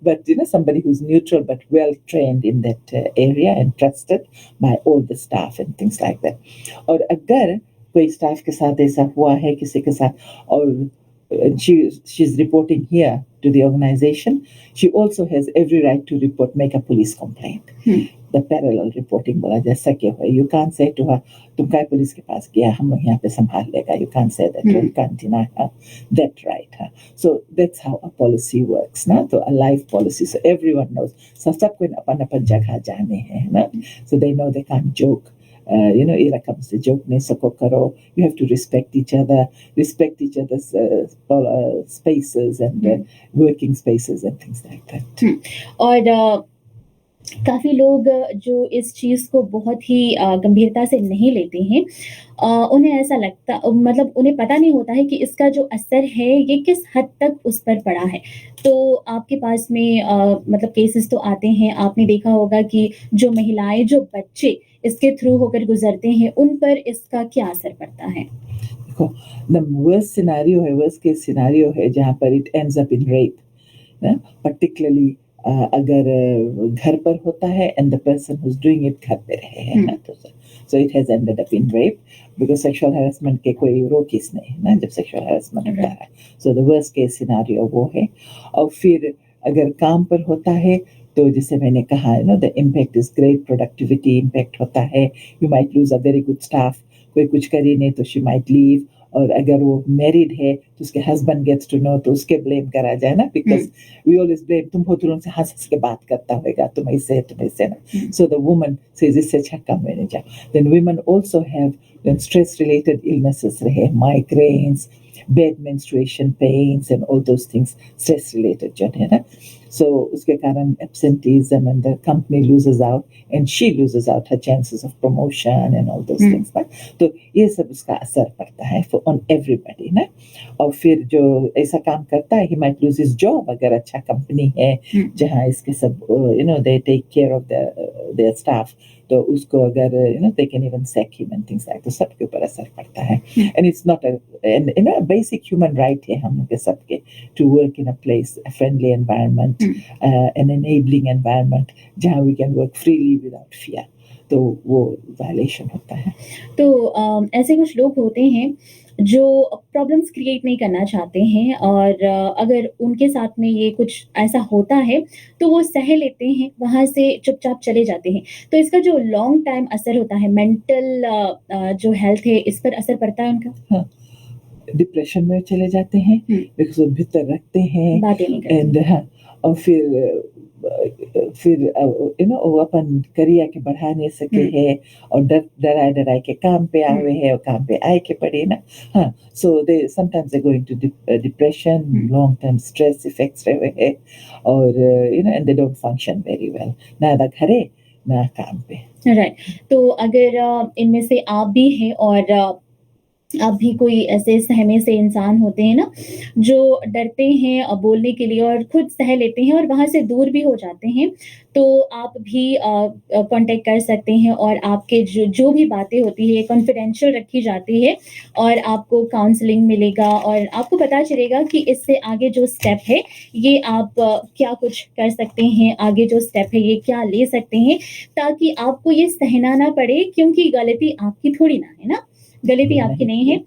but somebody who's neutral but well trained in that area and trusted by all the staff and things like that. और अगर कोई staff के साथ ऐसा हुआ है किसी के साथ और she's reporting here to the organization, she also has every right to report, make a police complaint. The parallel reporting बोला जैसा कि है. You can't say to her तुम काय पुलिस के पास गया, हम लोग यहाँ पे संभाल लेगा. You can't say that. You can't deny her that right. So that's how a policy works ना. तो a live policy, so everyone knows. So सबको अपन अपन जगह जाने हैं ना. So they know they can't joke. ये रकम से जोक नहीं सको करो. You have to respect each other, respect each other's spaces and working spaces and things like that. और काफ़ी लोग जो इस चीज़ को बहुत ही गंभीरता से नहीं लेते हैं, उन्हें ऐसा लगता मतलब उन्हें पता नहीं होता है कि इसका जो असर है ये किस हद तक उस पर पड़ा है. तो आपके पास में मतलब केसेस तो आते हैं, आपने देखा होगा कि जो महिलाएं, जो बच्चे इसके थ्रू होकर गुजरते हैं, उन पर इसका क्या असर पड़ता है? देखो, the worst case scenario है जहाँ पर it ends up in rape, particularly अगर घर पर होता है and the person who's doing it घर पे रहे हैं ना, तो so it has ended up in rape because sexual harassment के कोई रोकिस नहीं है ना जब sexual harassment होता है. So the worst case scenario वो है. और फिर अगर काम पर होता है तो जैसे मैंने कहा the impact is great, productivity impact होता है. You might lose a very good staff. कोई कुछ करी नहीं तो she might leave. और अगर वो मैरिड है तो उसके हस्बैंड गेट्स टू नो तो उसके ब्लेम करा जाए ना, बिकॉज वी ऑलवेज ब्लेम तुम बहुत लोगों से हंस हंस के बात करता होगा, तुम ऐसे ना. सो द वुमन सेज इससे अच्छा काम मैंने जा. Then women also have stress related illnesses रहे, migraines, bad menstruation pains and all those things, stress related जो है ना. So उसके कारण absenteeism and the company loses out and she loses out her chances of promotion and all those things ना. तो ये सब उसका असर पड़ता है on everybody ना. और फिर जो ऐसा काम करता है he might lose his job अगर अच्छा कंपनी है जहाँ इसके सब they take care of their staff, तो उसको अगर they can even sack him and things like, तो सबके ऊपर असर पड़ता है. And it's not a basic human right है हम लोग के सबके to work in a place, a friendly environment, an enabling environment जहाँ we can work freely without fear. तो वो वायलेशन होता है. तो ऐसे कुछ लोग होते हैं जो प्रॉब्लम्स क्रिएट नहीं करना चाहते हैं और अगर उनके साथ में ये कुछ ऐसा होता है तो वो सह लेते हैं, वहाँ से चुपचाप चले जाते हैं. तो इसका जो लॉन्ग टाइम असर होता है, मेंटल जो हेल्थ है, इस पर असर पड़ता है उनका. हाँ, डिप्रेशन में चले जाते हैं बिकॉज़ वो भीतर रखते हैं, बातें नहीं करते. एंड हाँ, और फिर वो अपन करियर के बढ़ा नहीं सके हैं और डराए के काम पे आए हैं और काम पे आए के पड़े ना. हाँ, so they sometimes they're going to depression, long term stress effects रहे हैं और and they don't function very well, ना घरे ना काम पे. राइट. तो अगर इनमें से आप भी हैं और आप भी कोई ऐसे सहमे से इंसान होते हैं ना जो डरते हैं बोलने के लिए और खुद सह लेते हैं और वहाँ से दूर भी हो जाते हैं, तो आप भी कांटेक्ट कर सकते हैं और आपके जो भी बातें होती है कॉन्फिडेंशियल रखी जाती है और आपको काउंसलिंग मिलेगा और आपको पता चलेगा कि इससे आगे जो स्टेप है ये आप क्या कुछ कर सकते हैं, आगे जो स्टेप है ये क्या ले सकते हैं ताकि आपको ये सहना ना पड़े, क्योंकि गलती आपकी थोड़ी ना है ना, गलती आपकी नहीं है,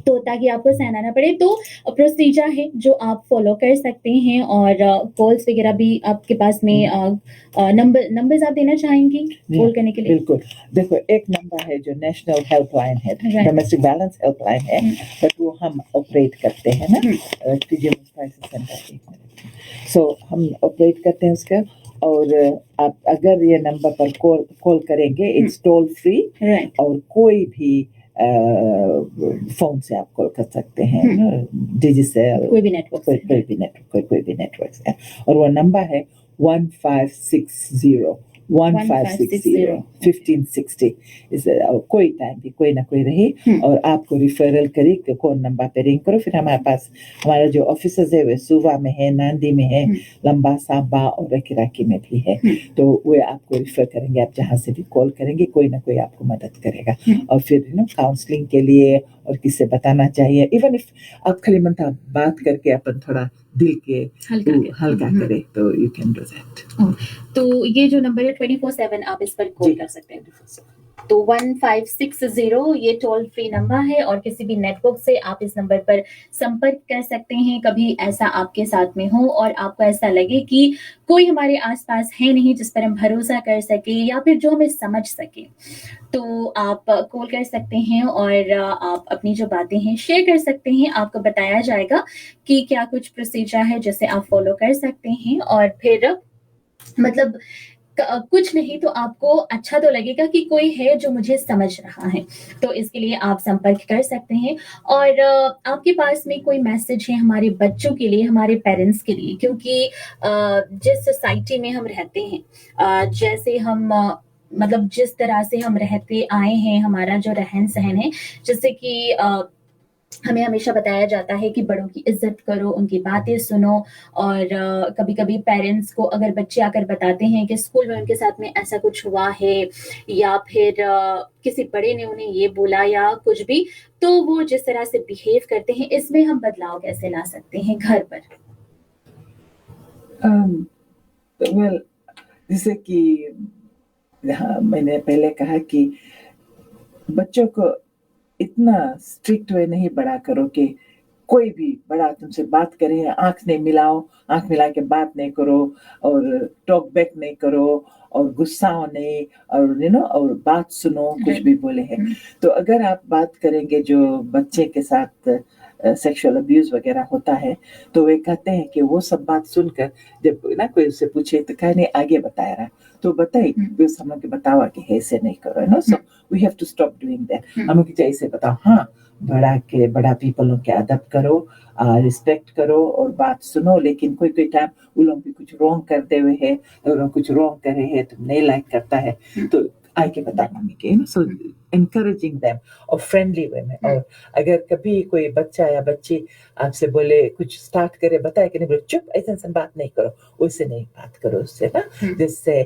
तो ताकि आपको सहना ना पड़े. तो प्रोसीजर है जो आप फॉलो कर सकते हैं और कॉल्स वगैरह भी आपके पास में नंबर्स आप देना चाहेंगी कॉल करने के लिए? बिल्कुल. देखो, एक नंबर है जो नेशनल हेल्पलाइन है, डोमेस्टिक वायलेंस हेल्पलाइन है, बट वो हम ऑपरेट करते हैं ना TGM क्राइसिस सेंटर. सो हम ऑपरेट करते हैं उसका, और आप अगर ये नंबर पर कॉल करेंगे, इट्स टोल फ्री और कोई भी फोन से आप कॉल कर सकते हैं, डिजिसेल, कोई भी नेटवर्क से, और वो नंबर है 1560 1560 1560 इस कोई टाइम भी कोई ना कोई रही और आपको रिफरल करे कि कौन नंबर पे रिंग करो। फिर हमारे पास हमारा जो ऑफिसर्स है वे सुवा में है, नांदी में है, लंबा साबा और रकीराकी में भी है। तो वे आपको रिफर करेंगे, आप जहाँ से भी कॉल करेंगे कोई ना कोई आपको मदद करेगा। और फिर काउंसलिंग के लिए और किससे बताना चाहिए, इवन इफ आप खाली मन था बात करके अपन थोड़ा दिल के हल्का करे तो यू कैन डू दैट। तो ये जो नंबर है 24/7 आप इस पर कॉल कर सकते हैं। तो 1560 ये टोल फ्री नंबर है और किसी भी नेटवर्क से आप इस नंबर पर संपर्क कर सकते हैं। कभी ऐसा आपके साथ में हो और आपको ऐसा लगे कि कोई हमारे आसपास है नहीं जिस पर हम भरोसा कर सके या फिर जो हमें समझ सके, तो आप कॉल कर सकते हैं और आप अपनी जो बातें हैं शेयर कर सकते हैं। आपको बताया जाएगा कि क्या कुछ प्रोसीजर है जिसे आप फॉलो कर सकते हैं और फिर मतलब कुछ नहीं तो आपको अच्छा तो लगेगा कि कोई है जो मुझे समझ रहा है। तो इसके लिए आप संपर्क कर सकते हैं। और आपके पास में कोई मैसेज है हमारे बच्चों के लिए, हमारे पेरेंट्स के लिए, क्योंकि जिस सोसाइटी में हम रहते हैं, जैसे हम मतलब जिस तरह से हम रहते आए हैं, हमारा जो रहन सहन है, जैसे कि हमें हमेशा बताया जाता है कि बड़ों की इज्जत करो, उनकी बातें सुनो। और कभी-कभी पेरेंट्स को अगर बच्चे आकर बताते हैं कि स्कूल में उनके साथ में ऐसा कुछ हुआ है या फिर किसी बड़े ने उन्हें ये बोला या कुछ भी, तो वो जिस तरह से बिहेव करते हैं, इसमें हम बदलाव कैसे ला सकते हैं घर पर? वेल, जैसे कि मैंने पहले कहा कि बच्चों को इतना स्ट्रिक्ट वे नहीं बड़ा करो कि कोई भी बड़ा तुमसे बात करे आंख नहीं मिलाओ, आंख मिला के बात नहीं करो और टॉक बैक नहीं करो और गुस्साओ नहीं और और बात सुनो, कुछ भी बोले हैं। तो अगर आप बात करेंगे जो बच्चे के साथ सेक्सुअल अब्यूज वगैरह होता है तो वे कहते हैं कि वो सब बात सुनकर जब कोई उससे पूछे तो कहने आगे बताया रहा तो बताइए हम लोग के बतावा कि ऐसे नहीं करो so we have to stop doing that. हम लोग ऐसे बताओ, हाँ बड़ा पीपलों के अदब करो, रिस्पेक्ट करो और बात सुनो, लेकिन कोई टाइम वो लोग भी कुछ रॉन्ग करते हुए है और कुछ रॉन्ग करे है तो नहीं लाइक करता है तो आके बता मम्मी के। सो encouraging them और फ्रेंडली वे में। और अगर कभी कोई बच्चा या बच्ची आपसे बोले कुछ स्टार्ट करे बताए कि नहीं बोले चुप ऐसे बात नहीं करो, उससे नहीं बात करो उससे ना, जिससे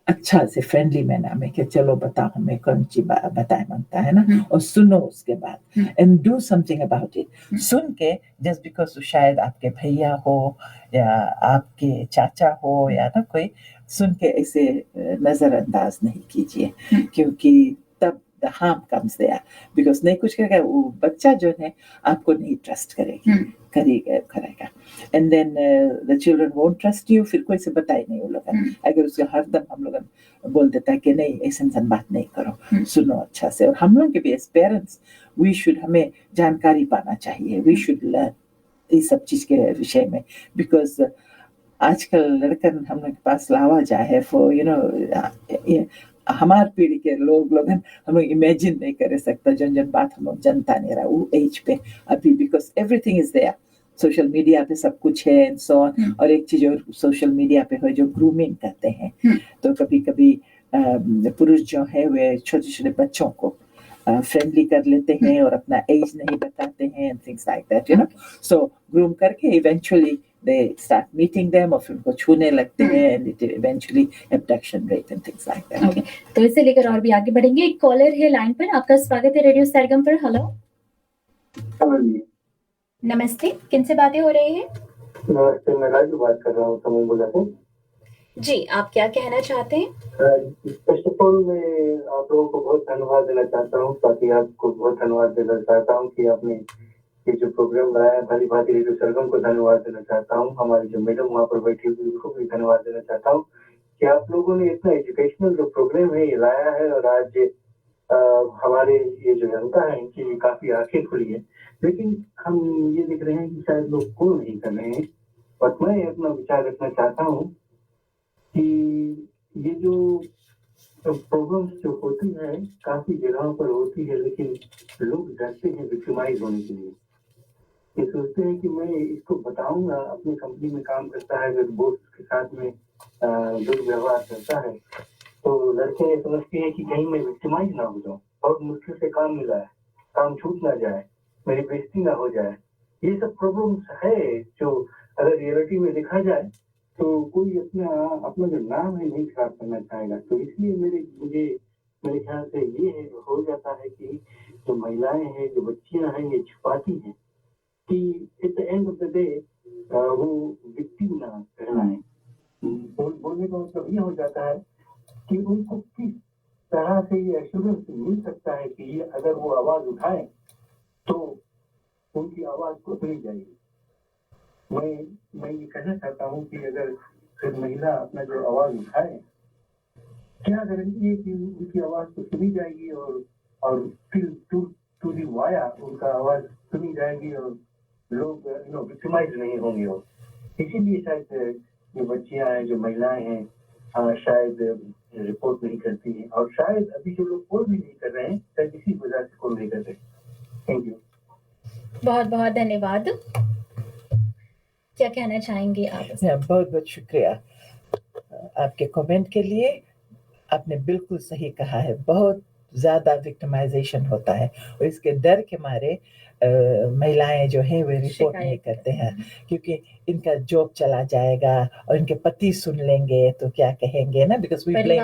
अच्छा से फ्रेंडली मैनर में कि चलो बताओ हमें कौन सी बताए मांगता है ना, और सुनो उसके बाद and do something about it. सुन के जस्ट बिकॉज शायद आपके भैया हो या आपके चाचा हो या ना कोई, सुन के ऐसे नजरअंदाज नहीं कीजिए क्योंकि तब the harm comes there because नहीं कुछ करेगा वो बच्चा जो है आपको नहीं ट्रस्ट करेगा and then the children won't trust you, फिर कोई से बताए नहीं वो लोग। अगर उसके हरदम हम लोग बोल देता है कि नहीं ऐसे बात नहीं करो, सुनो अच्छा से। और हम लोग के भी एज पेरेंट्स वी शुड हमें जानकारी पाना चाहिए, वी शुड लर्न इस सब चीज के विषय में बिकॉज आजकल लड़कन हम लोग के पास लावा जा है फॉर हमार पीढ़ी के लोग हम लोग इमेजिन नहीं कर सकता जन बात हम लोग जनता नहीं रहा वो एज पे अभी, because everything is there, social media पे सब कुछ है एंड सो ऑन। और एक चीज और सोशल मीडिया पे है जो ग्रूमिंग करते हैं, तो कभी कभी पुरुष जो है वे छोटे छोटे बच्चों को फ्रेंडली कर लेते हैं और अपना एज नहीं बताते हैं and things like that, so groom करके eventually they start meeting them और फिर उनको छूने लगते हैं and it eventually abduction rape and things like that. Okay. तो इसे लेकर और भी आगे बढ़ेंगे। एक कॉलर है लाइन पर, आपका स्वागत है रेडियो सरगम पर। हेलो नमस्ते, किनसे बातें हो रही है? नमस्ते, मैं राजू बात कर रहा हूँ समूह से। जी, आप क्या कहना चाहते हैं? फर्स्ट ऑफ ऑल मैं आप लोगों को बहुत धन्यवाद देना चाहता हूँ, साथी आपको बहुत धन्यवाद देना चाहता हूँ कि आपने ये जो प्रोग्राम लाया भली भांति रेडियो सरगम को धन्यवाद देना चाहता हूँ। हमारी जो मैडम वहाँ पर बैठी हुई उनको भी धन्यवाद देना चाहता हूँ कि आप लोगों ने इतना एजुकेशनल जो प्रोग्राम है ये लाया है और आज हमारे ये जो जनता है इनकी काफी आंखें खुली है। लेकिन हम ये देख रहे हैं कि शायद लोग कॉल नहीं कर रहे हैं, और मैं अपना विचार रखना चाहता हूँ कि ये जो प्रॉब्लम्स जो होती है काफी जगहों पर होती है, लेकिन लोग डरते हैं विक्टिमाइज होने के लिए। ये सोचते हैं कि मैं इसको बताऊंगा, अपनी कंपनी में काम करता है, अगर बॉस के साथ में दुर्व्यवहार करता है तो लड़के ये समझते हैं कि कहीं मैं विक्टिमाइज ना हो जाऊं, बहुत मुश्किल से काम मिला है, काम छूट ना जाए, मेरी बेइज्जती ना हो जाए। ये सब प्रॉब्लम्स है जो अगर रियलिटी में देखा जाए तो कोई अपना जो नाम है नहीं खराब करना चाहेगा। तो इसलिए मेरे ख्याल से ये हो जाता है कि जो महिलाएं हैं, जो बच्चियां हैं, ये छुपाती हैं कि at the end of the day वो विक्टिम ना कहलाएं। बोलने का मतलब ये हो जाता है कि उनको किस तरह से ये एश्योरेंस मिल सकता है कि ये अगर वो आवाज उठाए तो उनकी आवाज को सुनी जाएगी। मैं ये कहना चाहता हूँ कि अगर फिर महिला अपना जो आवाज उठाए, क्या गारंटी है कि उनकी आवाज को सुनी जाएगी और फिर टू दी वाया उनका आवाज सुनी जाएगी और लोग विक्टिमाइज नहीं होंगे। और इसीलिए शायद जो बच्चियां हैं, जो महिलाएं हैं, शायद रिपोर्ट नहीं करती हैं, और शायद अभी जो लोग कॉल भी नहीं कर रहे हैं शायद इसी वजह से कॉल नहीं कर रहे। Thank you. बहुत बहुत धन्यवाद। क्या कहना चाहेंगे आप? बहुत बहुत शुक्रिया आपके कमेंट के लिए। आपने बिल्कुल सही कहा है, बहुत ज़्यादा विक्टिमाइजेशन होता है और इसके डर के मारे महिलाएं जो है वे रिपोर्ट नहीं करते हैं, क्योंकि इनका जॉब चला जाएगा और इनके पति सुन लेंगे तो क्या कहेंगे ना, बिकॉज वी ब्लेम,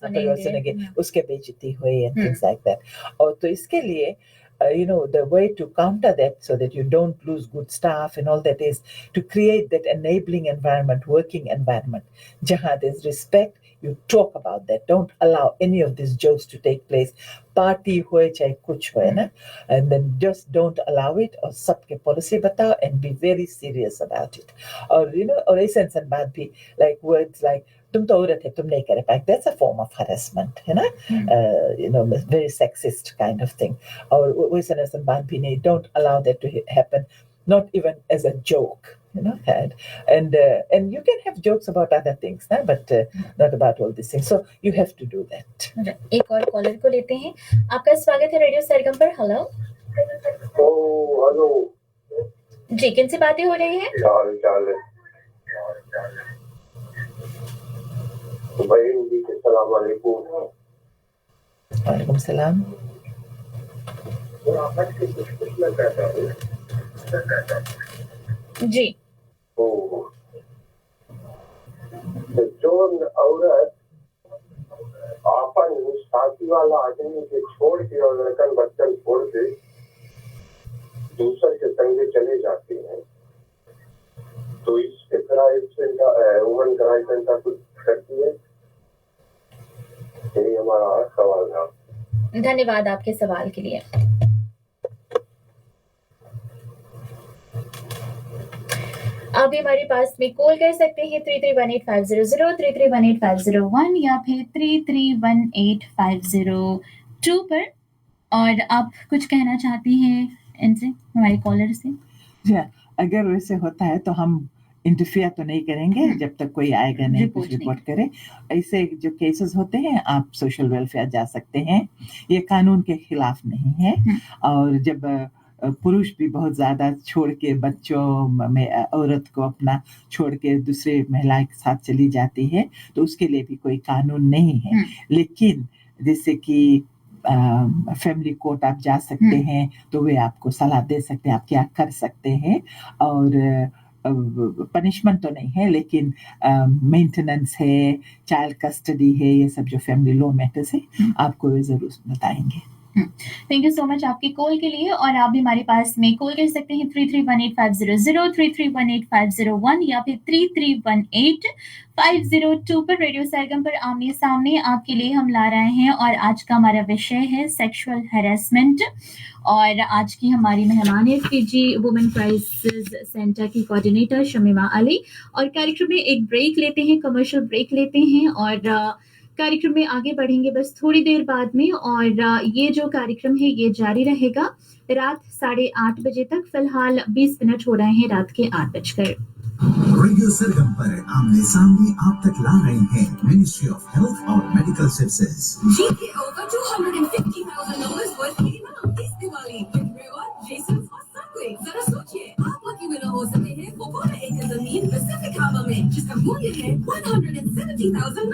परिवार सुनेंगे, उसके बेइज्जती हुई एंड थिंग्स लाइक दैट। और तो इसके लिए the way to counter that so that you don't lose good staff and all that is to create that enabling environment, working environment, jahan there's respect. You talk about that. Don't allow any of these jokes to take place. Party hoye chahe kuch hoye na, and then just don't allow it. और सबके policy बताओ and be very serious about it. और और ऐसे इंसान बात भी like words like तुम तो औरत है, तुम नहीं कर पाए, that's a form of harassment, है ना, very sexist kind of thing. और वैसे इंसान बात भी नहीं, don't allow that to happen, not even as a joke. And you can have jokes about other things, but not about all these things. So you have to do that. एक और collar को लेते हैं। आपका स्वागत है radio सरगम पर। Hello. Hello जी, किनसे बातें हो रही है? अस्सलाम वालेकुम। वालेकुम सलाम। जी। जो औरत अपन शादी वाला आदमी के छोड़ के और लड़कन बच्चन छोड़ के दूसरे के संगे चले जाते हैं, तो इसके वुमन राइट सेंटर कुछ करती है? यही हमारा सवाल था। धन्यवाद आपके सवाल के लिए। आप भी हमारे पास में कॉल कर सकते हैं 331850 331850 या फिर 331850 पर। और आप कुछ कहना चाहती हैं इनसे, हमारे कॉलर से? अगर वैसे होता है तो हम इंटरफियर तो नहीं करेंगे जब तक कोई आएगा नहीं कुछ रिपोर्ट करे। ऐसे जो केसेस होते हैं आप सोशल वेलफेयर जा सकते हैं, ये कानून के खिलाफ नहीं है। और जब पुरुष भी बहुत ज़्यादा छोड़ के बच्चों में औरत को अपना छोड़ के दूसरे महिला के साथ चली जाती है तो उसके लिए भी कोई कानून नहीं है। लेकिन जैसे कि फैमिली कोर्ट आप जा सकते हैं तो वे आपको सलाह दे सकते हैं आप क्या कर सकते हैं। और पनिशमेंट तो नहीं है लेकिन मेंटेनेंस है, चाइल्ड कस्टडी है, ये सब जो फैमिली लॉ मैटर्स है आपको वे ज़रूर बताएंगे। थैंक यू सो मच आपकी कॉल के लिए। और आप भी हमारे पास में कॉल कर सकते हैं 331850 331850 या फिर 331850 पर। रेडियो सरगम पर आमने सामने आपके लिए हम ला रहे हैं और आज का हमारा विषय है सेक्सुअल हैरेसमेंट। और आज की हमारी मेहमान है फिजी वुमेन क्राइसिस सेंटर की कोऑर्डिनेटर शमीमा अली। और कार्यक्रम में एक ब्रेक लेते हैं, कमर्शियल ब्रेक लेते हैं और कार्यक्रम में आगे बढ़ेंगे बस थोड़ी देर बाद में। और ये जो कार्यक्रम है ये जारी रहेगा रात 8:30 बजे तक। फिलहाल 20 मिनट हो रहे हैं रात के 8 बजकर। रेडियो सरगम पर आमने सामने आप तक ला रहे हैं मिनिस्ट्री ऑफ हेल्थ और मेडिकल सर्विसेज। जीत के over $250,000 worth of इस दिवाली with Reward, Jasons और Sunquake। जरा सोचिए Alibaba में, जिसका मूल्य है $170,000।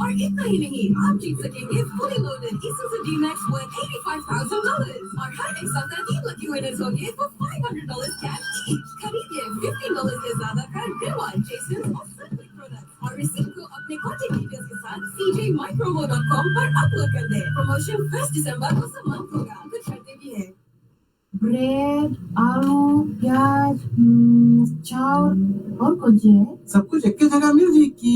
और इतना ही नहीं, आप जीत सकेंगे fully loaded Isuzu D-Max worth $85,000। और हर एक साथ 3 lucky winners होंगे for $500 cash each। खरीदिए $15 से ज्यादा का Rewan, Jason और Sunlight products और रिसीव को अपने कॉन्टैक्ट डिटेल्स के साथ cjmicromo.com पर अपलोड कर दें। प्रमोशन 1 दिसंबर को समाप्त होगा। कुछ शर्तें भी है। ब्रेड, आलू, प्याज, चावल और कुछ है। सब कुछ एक ही जगह मिल जाए कि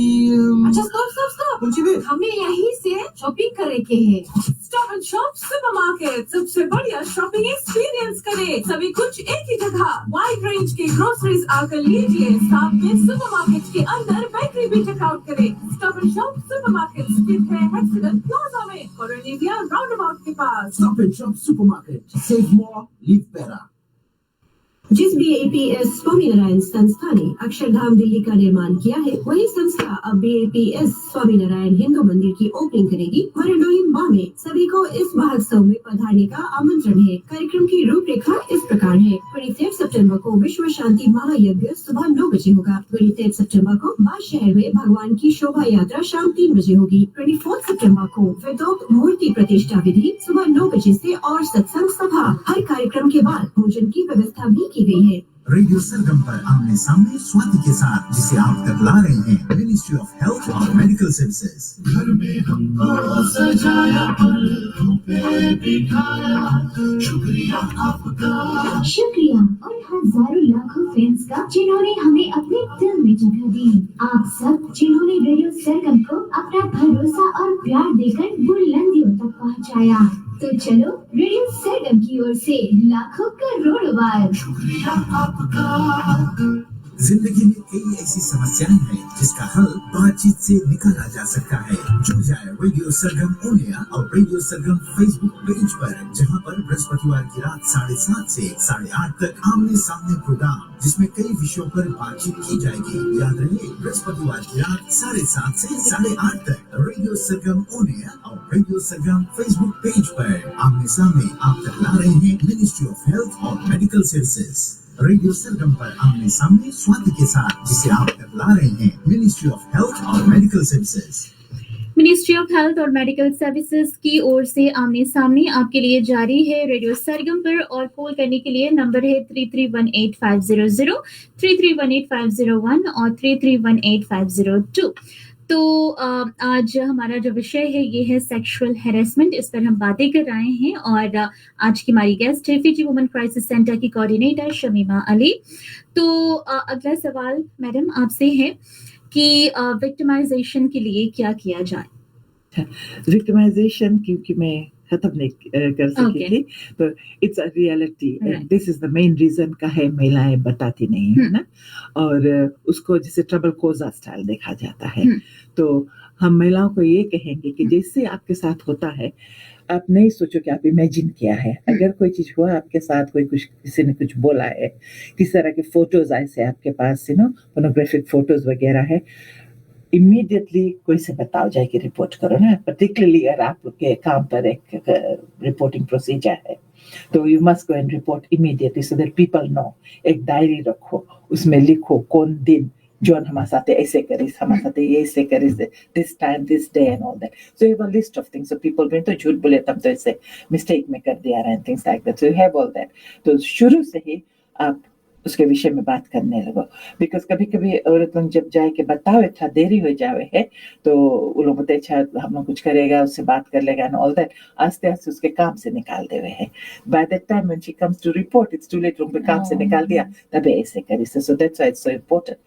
अच्छा स्टॉप कौन सी भी? हमें यहीं से शॉपिंग करे के है। स्टॉप एंड शॉप सुपरमार्केट, सबसे बढ़िया शॉपिंग एक्सपीरियंस करे। सभी कुछ एक ही जगह, वाइड रेंज के ग्रोसरीज आकर लीजिए। साथ में सुपरमार्केट के अंदर बेकरी भी चेकआउट करे। स्टॉप एंड शॉप सुपरमार्केट स्थित है हेक्सागन प्लाजा में, कोरोनिया राउंड अबाउट के पास। Stop and Shop Supermarket. Save more, live better. जिस BAPS स्वामीनारायण संस्था ने अक्षरधाम दिल्ली का निर्माण किया है, वही संस्था अब BAPS स्वामीनारायण हिंदू मंदिर की ओपनिंग करेगी। मरडोई माह में सभी को इस महोत्सव में पधारने का आमंत्रण है। कार्यक्रम की रूपरेखा इस प्रकार है। 23 सितंबर को विश्व शांति महायज्ञ सुबह 9 बजे होगा। 23 सितंबर को बादशहर में भगवान की शोभा यात्रा शाम 3 बजे होगी। 24 सितंबर को वेदोक्त मूर्ति प्रतिष्ठा विधि सुबह 9 बजे से और सत्संग सभा। हर कार्यक्रम के बाद भोजन की व्यवस्था भी की गई है। रेडियो सरगम पर आमने सामने स्वाति के साथ, जिसे आप तक ला रहे हैं मिनिस्ट्री ऑफ हेल्थ और मेडिकल सर्विसेज। घर में हमको सजाया, पलकों पे बिठाया, शुक्रिया आपका। शुक्रिया उन हजारों लाखों फैंस का जिन्होंने हमें अपने दिल में जगह दी। आप सब जिन्होंने रेडियो सरगम को अपना भरोसा और प्यार देकर बुलंदियों तक पहुंचाया। तो चलो रेडियो सरगम की ओर से लाखों करोड़ों बार शुक्रिया आपका। जिंदगी में कई ऐसी समस्याएं हैं जिसका हल बातचीत से निकाला जा सकता है। जुड़ जाए रेडियो सरगम ओनिया और रेडियो सरगम फेसबुक पेज पर, जहां पर बृहस्पतिवार की रात 7:30 से 8:30 तक आमने सामने प्रोग्राम, जिसमें कई विषयों पर बातचीत की जाएगी। याद रहे, बृहस्पतिवार की रात 7:30 से 8:30 तक रेडियो सरगम ओनिया और रेडियो सरगम फेसबुक पेज पर आमने सामने आप तक ला रहे हैं मिनिस्ट्री ऑफ हेल्थ और मेडिकल सर्विसेज। रेडियो सरगम पर आमने सामने स्वाति के साथ, जिसे आप तक ला रहे हैं मिनिस्ट्री ऑफ हेल्थ और medical services. Ministry of health और मेडिकल सर्विसेज की ओर से आमने सामने आपके लिए जारी है रेडियो सरगम पर। और कॉल करने के लिए नंबर है 331850 331850 और 331850 तो आज हमारा जो विषय है ये है सेक्सुअल हैरेसमेंट। इस पर हम बातें कर रहे हैं और आज की हमारी गेस्ट है फिजी वुमेन क्राइसिस सेंटर की कोऑर्डिनेटर शमीमा अली। तो अगला सवाल मैडम आपसे है कि विक्टिमाइजेशन के लिए क्या किया जाए। विक्टिमाइजेशन क्योंकि मैं खत्म नहीं कर सकी थी, तो it's a reality, this is the main reason का है महिलाएं बताती नहीं है ना, और उसको जैसे ट्रबल कोजा स्टाइल देखा जाता है। तो हम महिलाओं को ये कहेंगे कि जैसे आपके साथ होता है, आप नहीं सोचो कि आप इमेजिन किया है। अगर कोई चीज हुआ आपके साथ, कोई कुछ किसी ने कुछ बोला है, किस तरह के फोटोज आए से आपके पास पोर्नोग्राफिक फोटोज वगैरह है, इमीडिएटली कोई से बताओ जाए कि रिपोर्ट करो ना। पर्टिकुलरली अगर आपके काम पर एक रिपोर्टिंग प्रोसीजर है तो you must go and report immediately so that people know. एक डायरी रखो, उसमें लिखो कौन दिन जॉन हमारे साथ ऐसे करिस, हमारे साथ ये ऐसे करिस, this time this day and all that. So you have a list of things. So people में तो झूठ बोले तब तो ऐसे मिस्टेक में कर दिया रहा है, things like that. So you have all that. तो शुरू से ही आप उसके विषय में बात करने लगो। बिकॉज कभी कभी औरत लोग जब जाए के बताओ इतना देरी हो जावे है, तो वो लोग बोलते अच्छा हम लोग कुछ करेगा, उससे बात कर लेगा एंड ऑल दैट। आस्ते आस्ते उसके काम से निकाल देवे है। By that time when she comes to report it's too late. उनके काम से निकाल दिया तभी ऐसे करी। So that's why it's so important.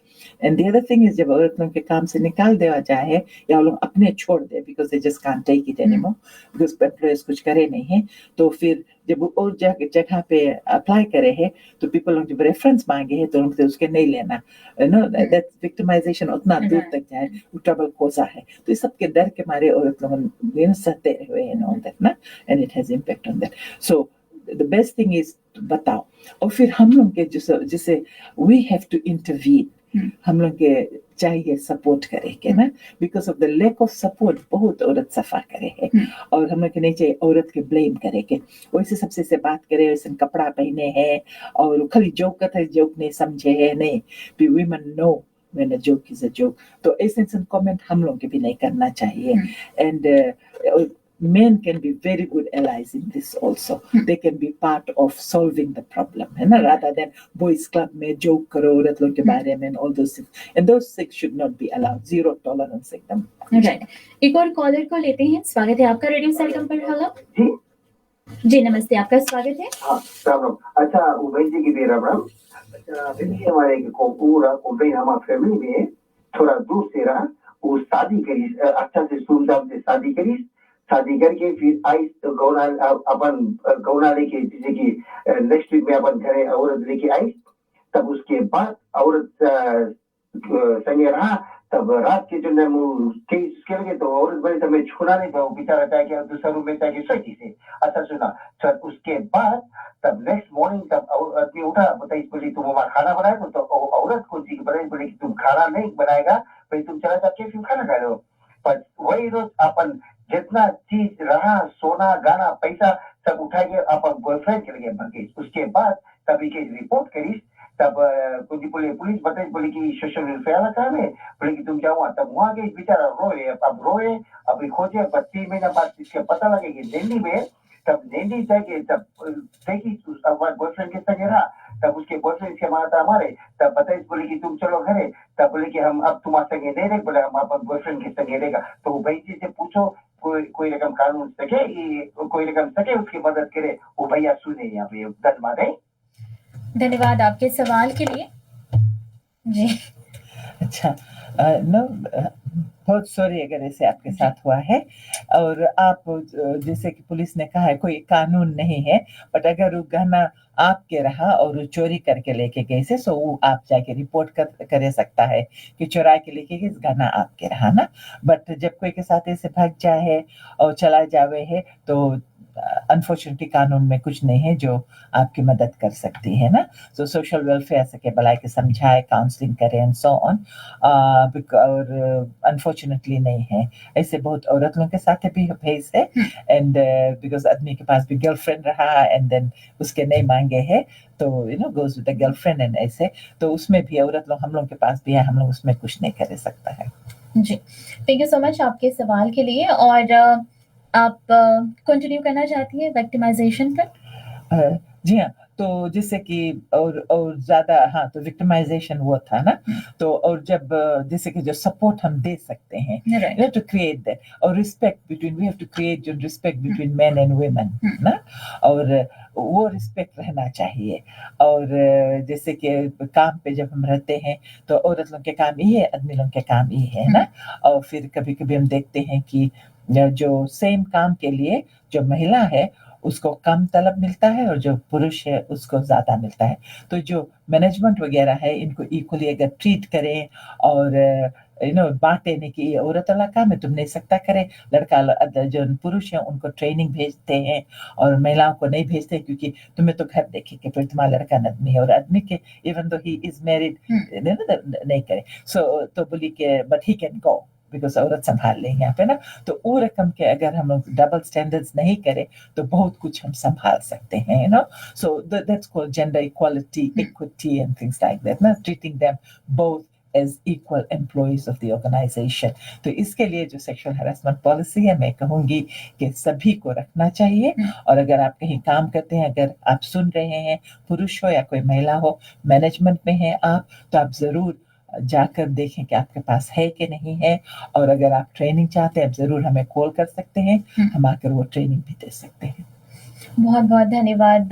And the other thing is, जब औरत लोग के काम से निकाल देवा जाए या वो लोग अपने छोड़ दे because they just can't take it anymore, because employers कुछ करे नहीं है, तो फिर जब वो और जगह पे अप्लाई करे है तो पीपल लोग जब रेफरेंस मांगे है तो उनसे उसके नहीं लेना। दैट विक्टिमाइजेशन उतना दूर तक जाए, वो ट्रबल कोसा है। तो इस सब के डर के मारे औरत लोग सहते हुए एंड ऑल दैट ना, and it has impact on that. So the best thing is बताओ। और फिर हम लोग के जैसे वी हैव टू इंटरवीन, हम लोग के चाहिए सपोर्ट करे के ना, because of the lack of support बहुत औरत सफा करे है। और हम लोग के नहीं चाहिए औरत के ब्लेम करे के, वैसे सबसे से बात करे, वैसे कपड़ा पहने हैं और खाली जोक करते जोक नहीं समझे है नहीं। Women know when a joke is a joke. तो ऐसे कमेंट हम लोग के भी नहीं करना चाहिए. And men can be very good allies in this also. They can be part of solving the problem, है ना, rather than boys club में joke करो औरत लोग के बारे में and all those things. And those things should not be allowed. Zero tolerance एकदम. राइट. एक और कॉलर को लेते हैं. स्वागत है आपका रेडियो सरगम पर. हेलो जी, नमस्ते, आपका स्वागत है. हाँ, राम राम. अच्छा, उबई जी की भी राम राम. अच्छा, देखिए हमारे पूरा उबई हमारे फैमिली में थोड़ा दूर से रहा. वो शादी करी, अच्छा से धूमधाम से शादी करी. शादी करके फिर आई तो अपन गौना लेके, जैसे कि नेक्स्ट वीक में अपन घरे औरत लेके आई. तब उसके बाद औरत संगे रहा. तब रात के जो केस लगे तो औरत बड़ी समय छूना नहीं था. बेचारा चाहे कि दूसरा रूम में चाहे सोची से. अच्छा सुना. तो उसके बाद तब नेक्स्ट मॉर्निंग तब आदमी उठा, बताइए बोली तुम हमारा खाना बनाए. तो औरत को जी बताइए बोली कि तुम खाना नहीं बनाएगा, भाई तुम चला जाके फिर खाना खा लो. पर वही रोज अपन जितना चीज रहा, सोना गाना पैसा सब उठा के अपन बॉयफ्रेंड के लिए भर के. उसके बाद तब एक रिपोर्ट करी. तब पुलिस बताई बोली कि सोशल वेलफेयर का है, बोले कि तुम जाओ. तब वहाँ गए, बेचारा रोए. अब रोए, अभी खोजे. 3 महीना बाद इसके पता लगे कि दिल्ली में. तब दिल्ली जाके तब देखी बॉयफ्रेंड के संग रहा. तब उसके बॉयफ्रेंड के माता हमारे तब बताई बोले कि तुम चलो घरे. तब बोले कि हम अब तुम्हारे संगे नहीं रहे. बोले हम अपन बॉयफ्रेंड के संगे रहेगा. तो भाई जी से पूछो कोई रकम कानून सके, कोई रकम सके उसकी मदद करे. वो भैया सुने यहाँ पे. धन्यवाद. धन्यवाद आपके सवाल के लिए. जी. अच्छा, बहुत सॉरी अगर ऐसे आपके साथ हुआ है. और आप जैसे कि पुलिस ने कहा है कोई कानून नहीं है, बट अगर वो गहना आपके रहा और वो चोरी करके लेके गए से, सो वो आप जाके रिपोर्ट कर सकता है कि चुरा के लेके गए, गहना आपके रहा ना. बट जब कोई के साथ ऐसे भाग जाए और चला जावे है तो अनफॉर्चुनेटली कानून में कुछ नहीं है जो आपकी मदद कर सकती है ना. सो सोशल वेलफेयर से के बुलाए के समझाए, काउंसलिंग करें एंड सो ऑन. और अनफॉर्चुनेटली नहीं है. ऐसे बहुत औरत लोगों के साथ भी फेस है. एंड बिकॉज आदमी के पास भी गर्लफ्रेंड रहा एंड देन उसके नहीं मांगे है तो goes with the girlfriend and ऐसे. तो उसमें भी औरत लोग हम लोग के पास भी है, हम लोग उसमें कुछ नहीं कर सकता है. जी, थैंक यू सो मच आपके सवाल के लिए. और आप कंटिन्यू करना चाहती है विक्टिमाइजेशन पर? जी हाँ. तो जैसे कि और ज्यादा, हाँ, तो विक्टिमाइजेशन वो था ना. तो और जब जैसे कि जो सपोर्ट हम दे सकते हैं, you have to create that. और respect between, we have to create जो respect between men and women ना. और वो रिस्पेक्ट रहना चाहिए. और जैसे कि काम पे जब हम रहते हैं तो औरत लोग के काम ये है, आदमी लोग के काम ये है ना. और फिर कभी कभी हम देखते हैं कि जो सेम काम के लिए जो महिला है उसको कम तलब मिलता है और जो पुरुष है उसको ज्यादा मिलता है. तो जो मैनेजमेंट वगैरह है इनको इक्वली अगर ट्रीट करें और बांटे नहीं कि औरत वाला काम है तुम नहीं सकता करे, लड़का जो पुरुष है उनको ट्रेनिंग भेजते हैं और महिलाओं को नहीं भेजते क्योंकि तुम्हें तो घर देखेंगे फिर तुम्हारा लड़का आदमी है. और आदमी के even though he is married नहीं करे. सो तो बोली के but he can go because औरत संभाल लें यहाँ पे ना. तो वो रकम के अगर हम लोग डबल स्टैंडर्ड्स नहीं करें तो बहुत कुछ हम संभाल सकते हैं. So that's called gender equality, equity and things like that ना. Treating them both as equal employees of the organization. तो इसके लिए जो सेक्सुअल हैरेसमेंट पॉलिसी है मैं कहूँगी कि सभी को रखना चाहिए. और अगर आप कहीं काम करते हैं, अगर आप सुन रहे हैं, पुरुष हो या कोई महिला हो, मैनेजमेंट में है आप, तो आप जरूर जाकर देखें कि आपके पास है कि नहीं है. और अगर आप ट्रेनिंग चाहते हैं आप जरूर हमें कॉल कर सकते हैं, हम आकर वो ट्रेनिंग भी दे सकते हैं. बहुत बहुत धन्यवाद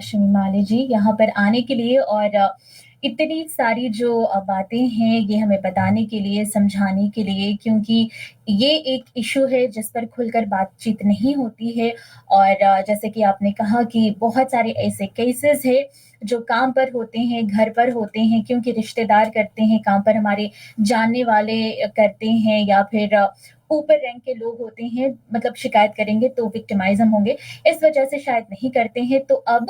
शमीमाली जी यहाँ पर आने के लिए और इतनी सारी जो बातें हैं ये हमें बताने के लिए, समझाने के लिए, क्योंकि ये एक इशू है जिस पर खुलकर बातचीत नहीं होती है. और जैसे कि आपने कहा कि बहुत सारे ऐसे केसेस हैं जो काम पर होते हैं, घर पर होते हैं, क्योंकि रिश्तेदार करते हैं, काम पर हमारे जानने वाले करते हैं या फिर ऊपर रैंक के लोग होते हैं, मतलब शिकायत करेंगे तो विक्टिमाइज हम होंगे, इस वजह से शायद नहीं करते हैं. तो अब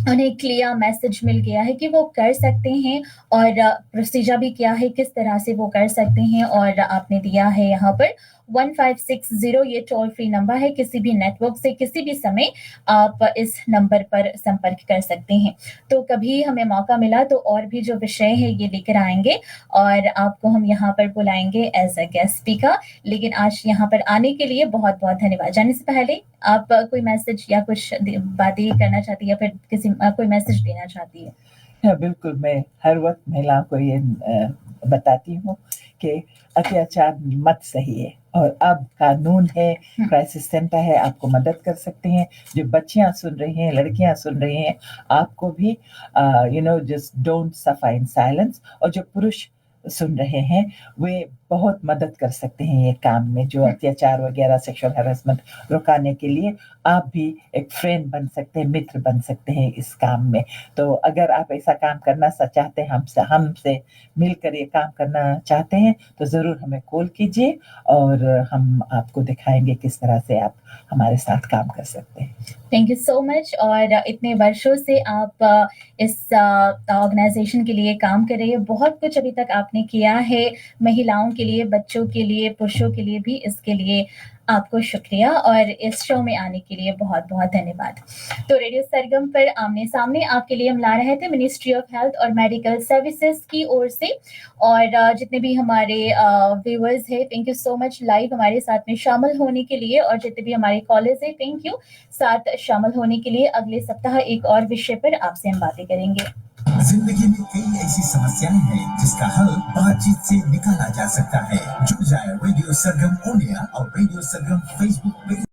उन्हें क्लियर मैसेज मिल गया है कि वो कर सकते हैं और प्रोसीजर भी क्या है, किस तरह से वो कर सकते हैं। और आपने दिया है यहाँ पर 1560, ये टोल फ्री नंबर है। किसी भी नेटवर्क से किसी भी समय आप इस नंबर पर संपर्क कर सकते हैं। तो कभी हमें मौका मिला तो और भी जो विषय है ये लेकर आएंगे और आपको हम यहाँ पर बुलाएंगे एज अ गेस्ट स्पीकर। लेकिन आज यहाँ पर आने के लिए बहुत बहुत धन्यवाद। जाने से पहले आप कोई मैसेज या कुछ बातें करना चाहती है या फिर किसी कोई मैसेज देना चाहती है? हाँ, बिल्कुल। मैं हर वक्त महिलाओं को ये बताती हूँ कि अत्याचार मत सहिए। और अब कानून है, क्राइसिस सेंटर है, आपको मदद कर सकते हैं। जो बच्चियां सुन रही हैं, लड़कियां सुन रही हैं, आपको भी just don't suffer in silence. और जो पुरुष सुन रहे हैं वे बहुत मदद कर सकते हैं ये काम में, जो अत्याचार वगैरह सेक्सुअल हैरेसमेंट रुकाने के लिए आप भी एक फ्रेंड बन सकते हैं, मित्र बन सकते हैं इस काम में। तो अगर आप ऐसा काम करना चाहते हैं, हमसे मिलकर ये काम करना चाहते हैं, तो ज़रूर हमें कॉल कीजिए और हम आपको दिखाएंगे किस तरह से आप हमारे साथ काम कर सकते हैं। Thank you so much. और इतने वर्षों से आप इस ऑर्गेनाइजेशन के लिए काम कर रही है। बहुत कुछ अभी तक आपने किया है महिलाओं के लिए, बच्चों के लिए, पुरुषों के लिए भी। इसके लिए आपको शुक्रिया और इस शो में आने के लिए बहुत बहुत धन्यवाद। तो रेडियो सरगम पर आमने सामने आपके लिए हम ला रहे थे मिनिस्ट्री ऑफ हेल्थ और मेडिकल सर्विसेज की ओर से। और जितने भी हमारे व्यूअर्स हैं, thank you so much live हमारे साथ में शामिल होने के लिए। और जितने भी हमारे कॉलर्स हैं, थैंक यू साथ शामिल होने के लिए। अगले सप्ताह एक और विषय पर आपसे हम बातें करेंगे। जिंदगी में कई ऐसी समस्याएं हैं जिसका हल बातचीत से निकाला जा सकता है। जुड़ जाए रेडियो सरगम ऑन एयर और रेडियो सरगम फेसबुक पेज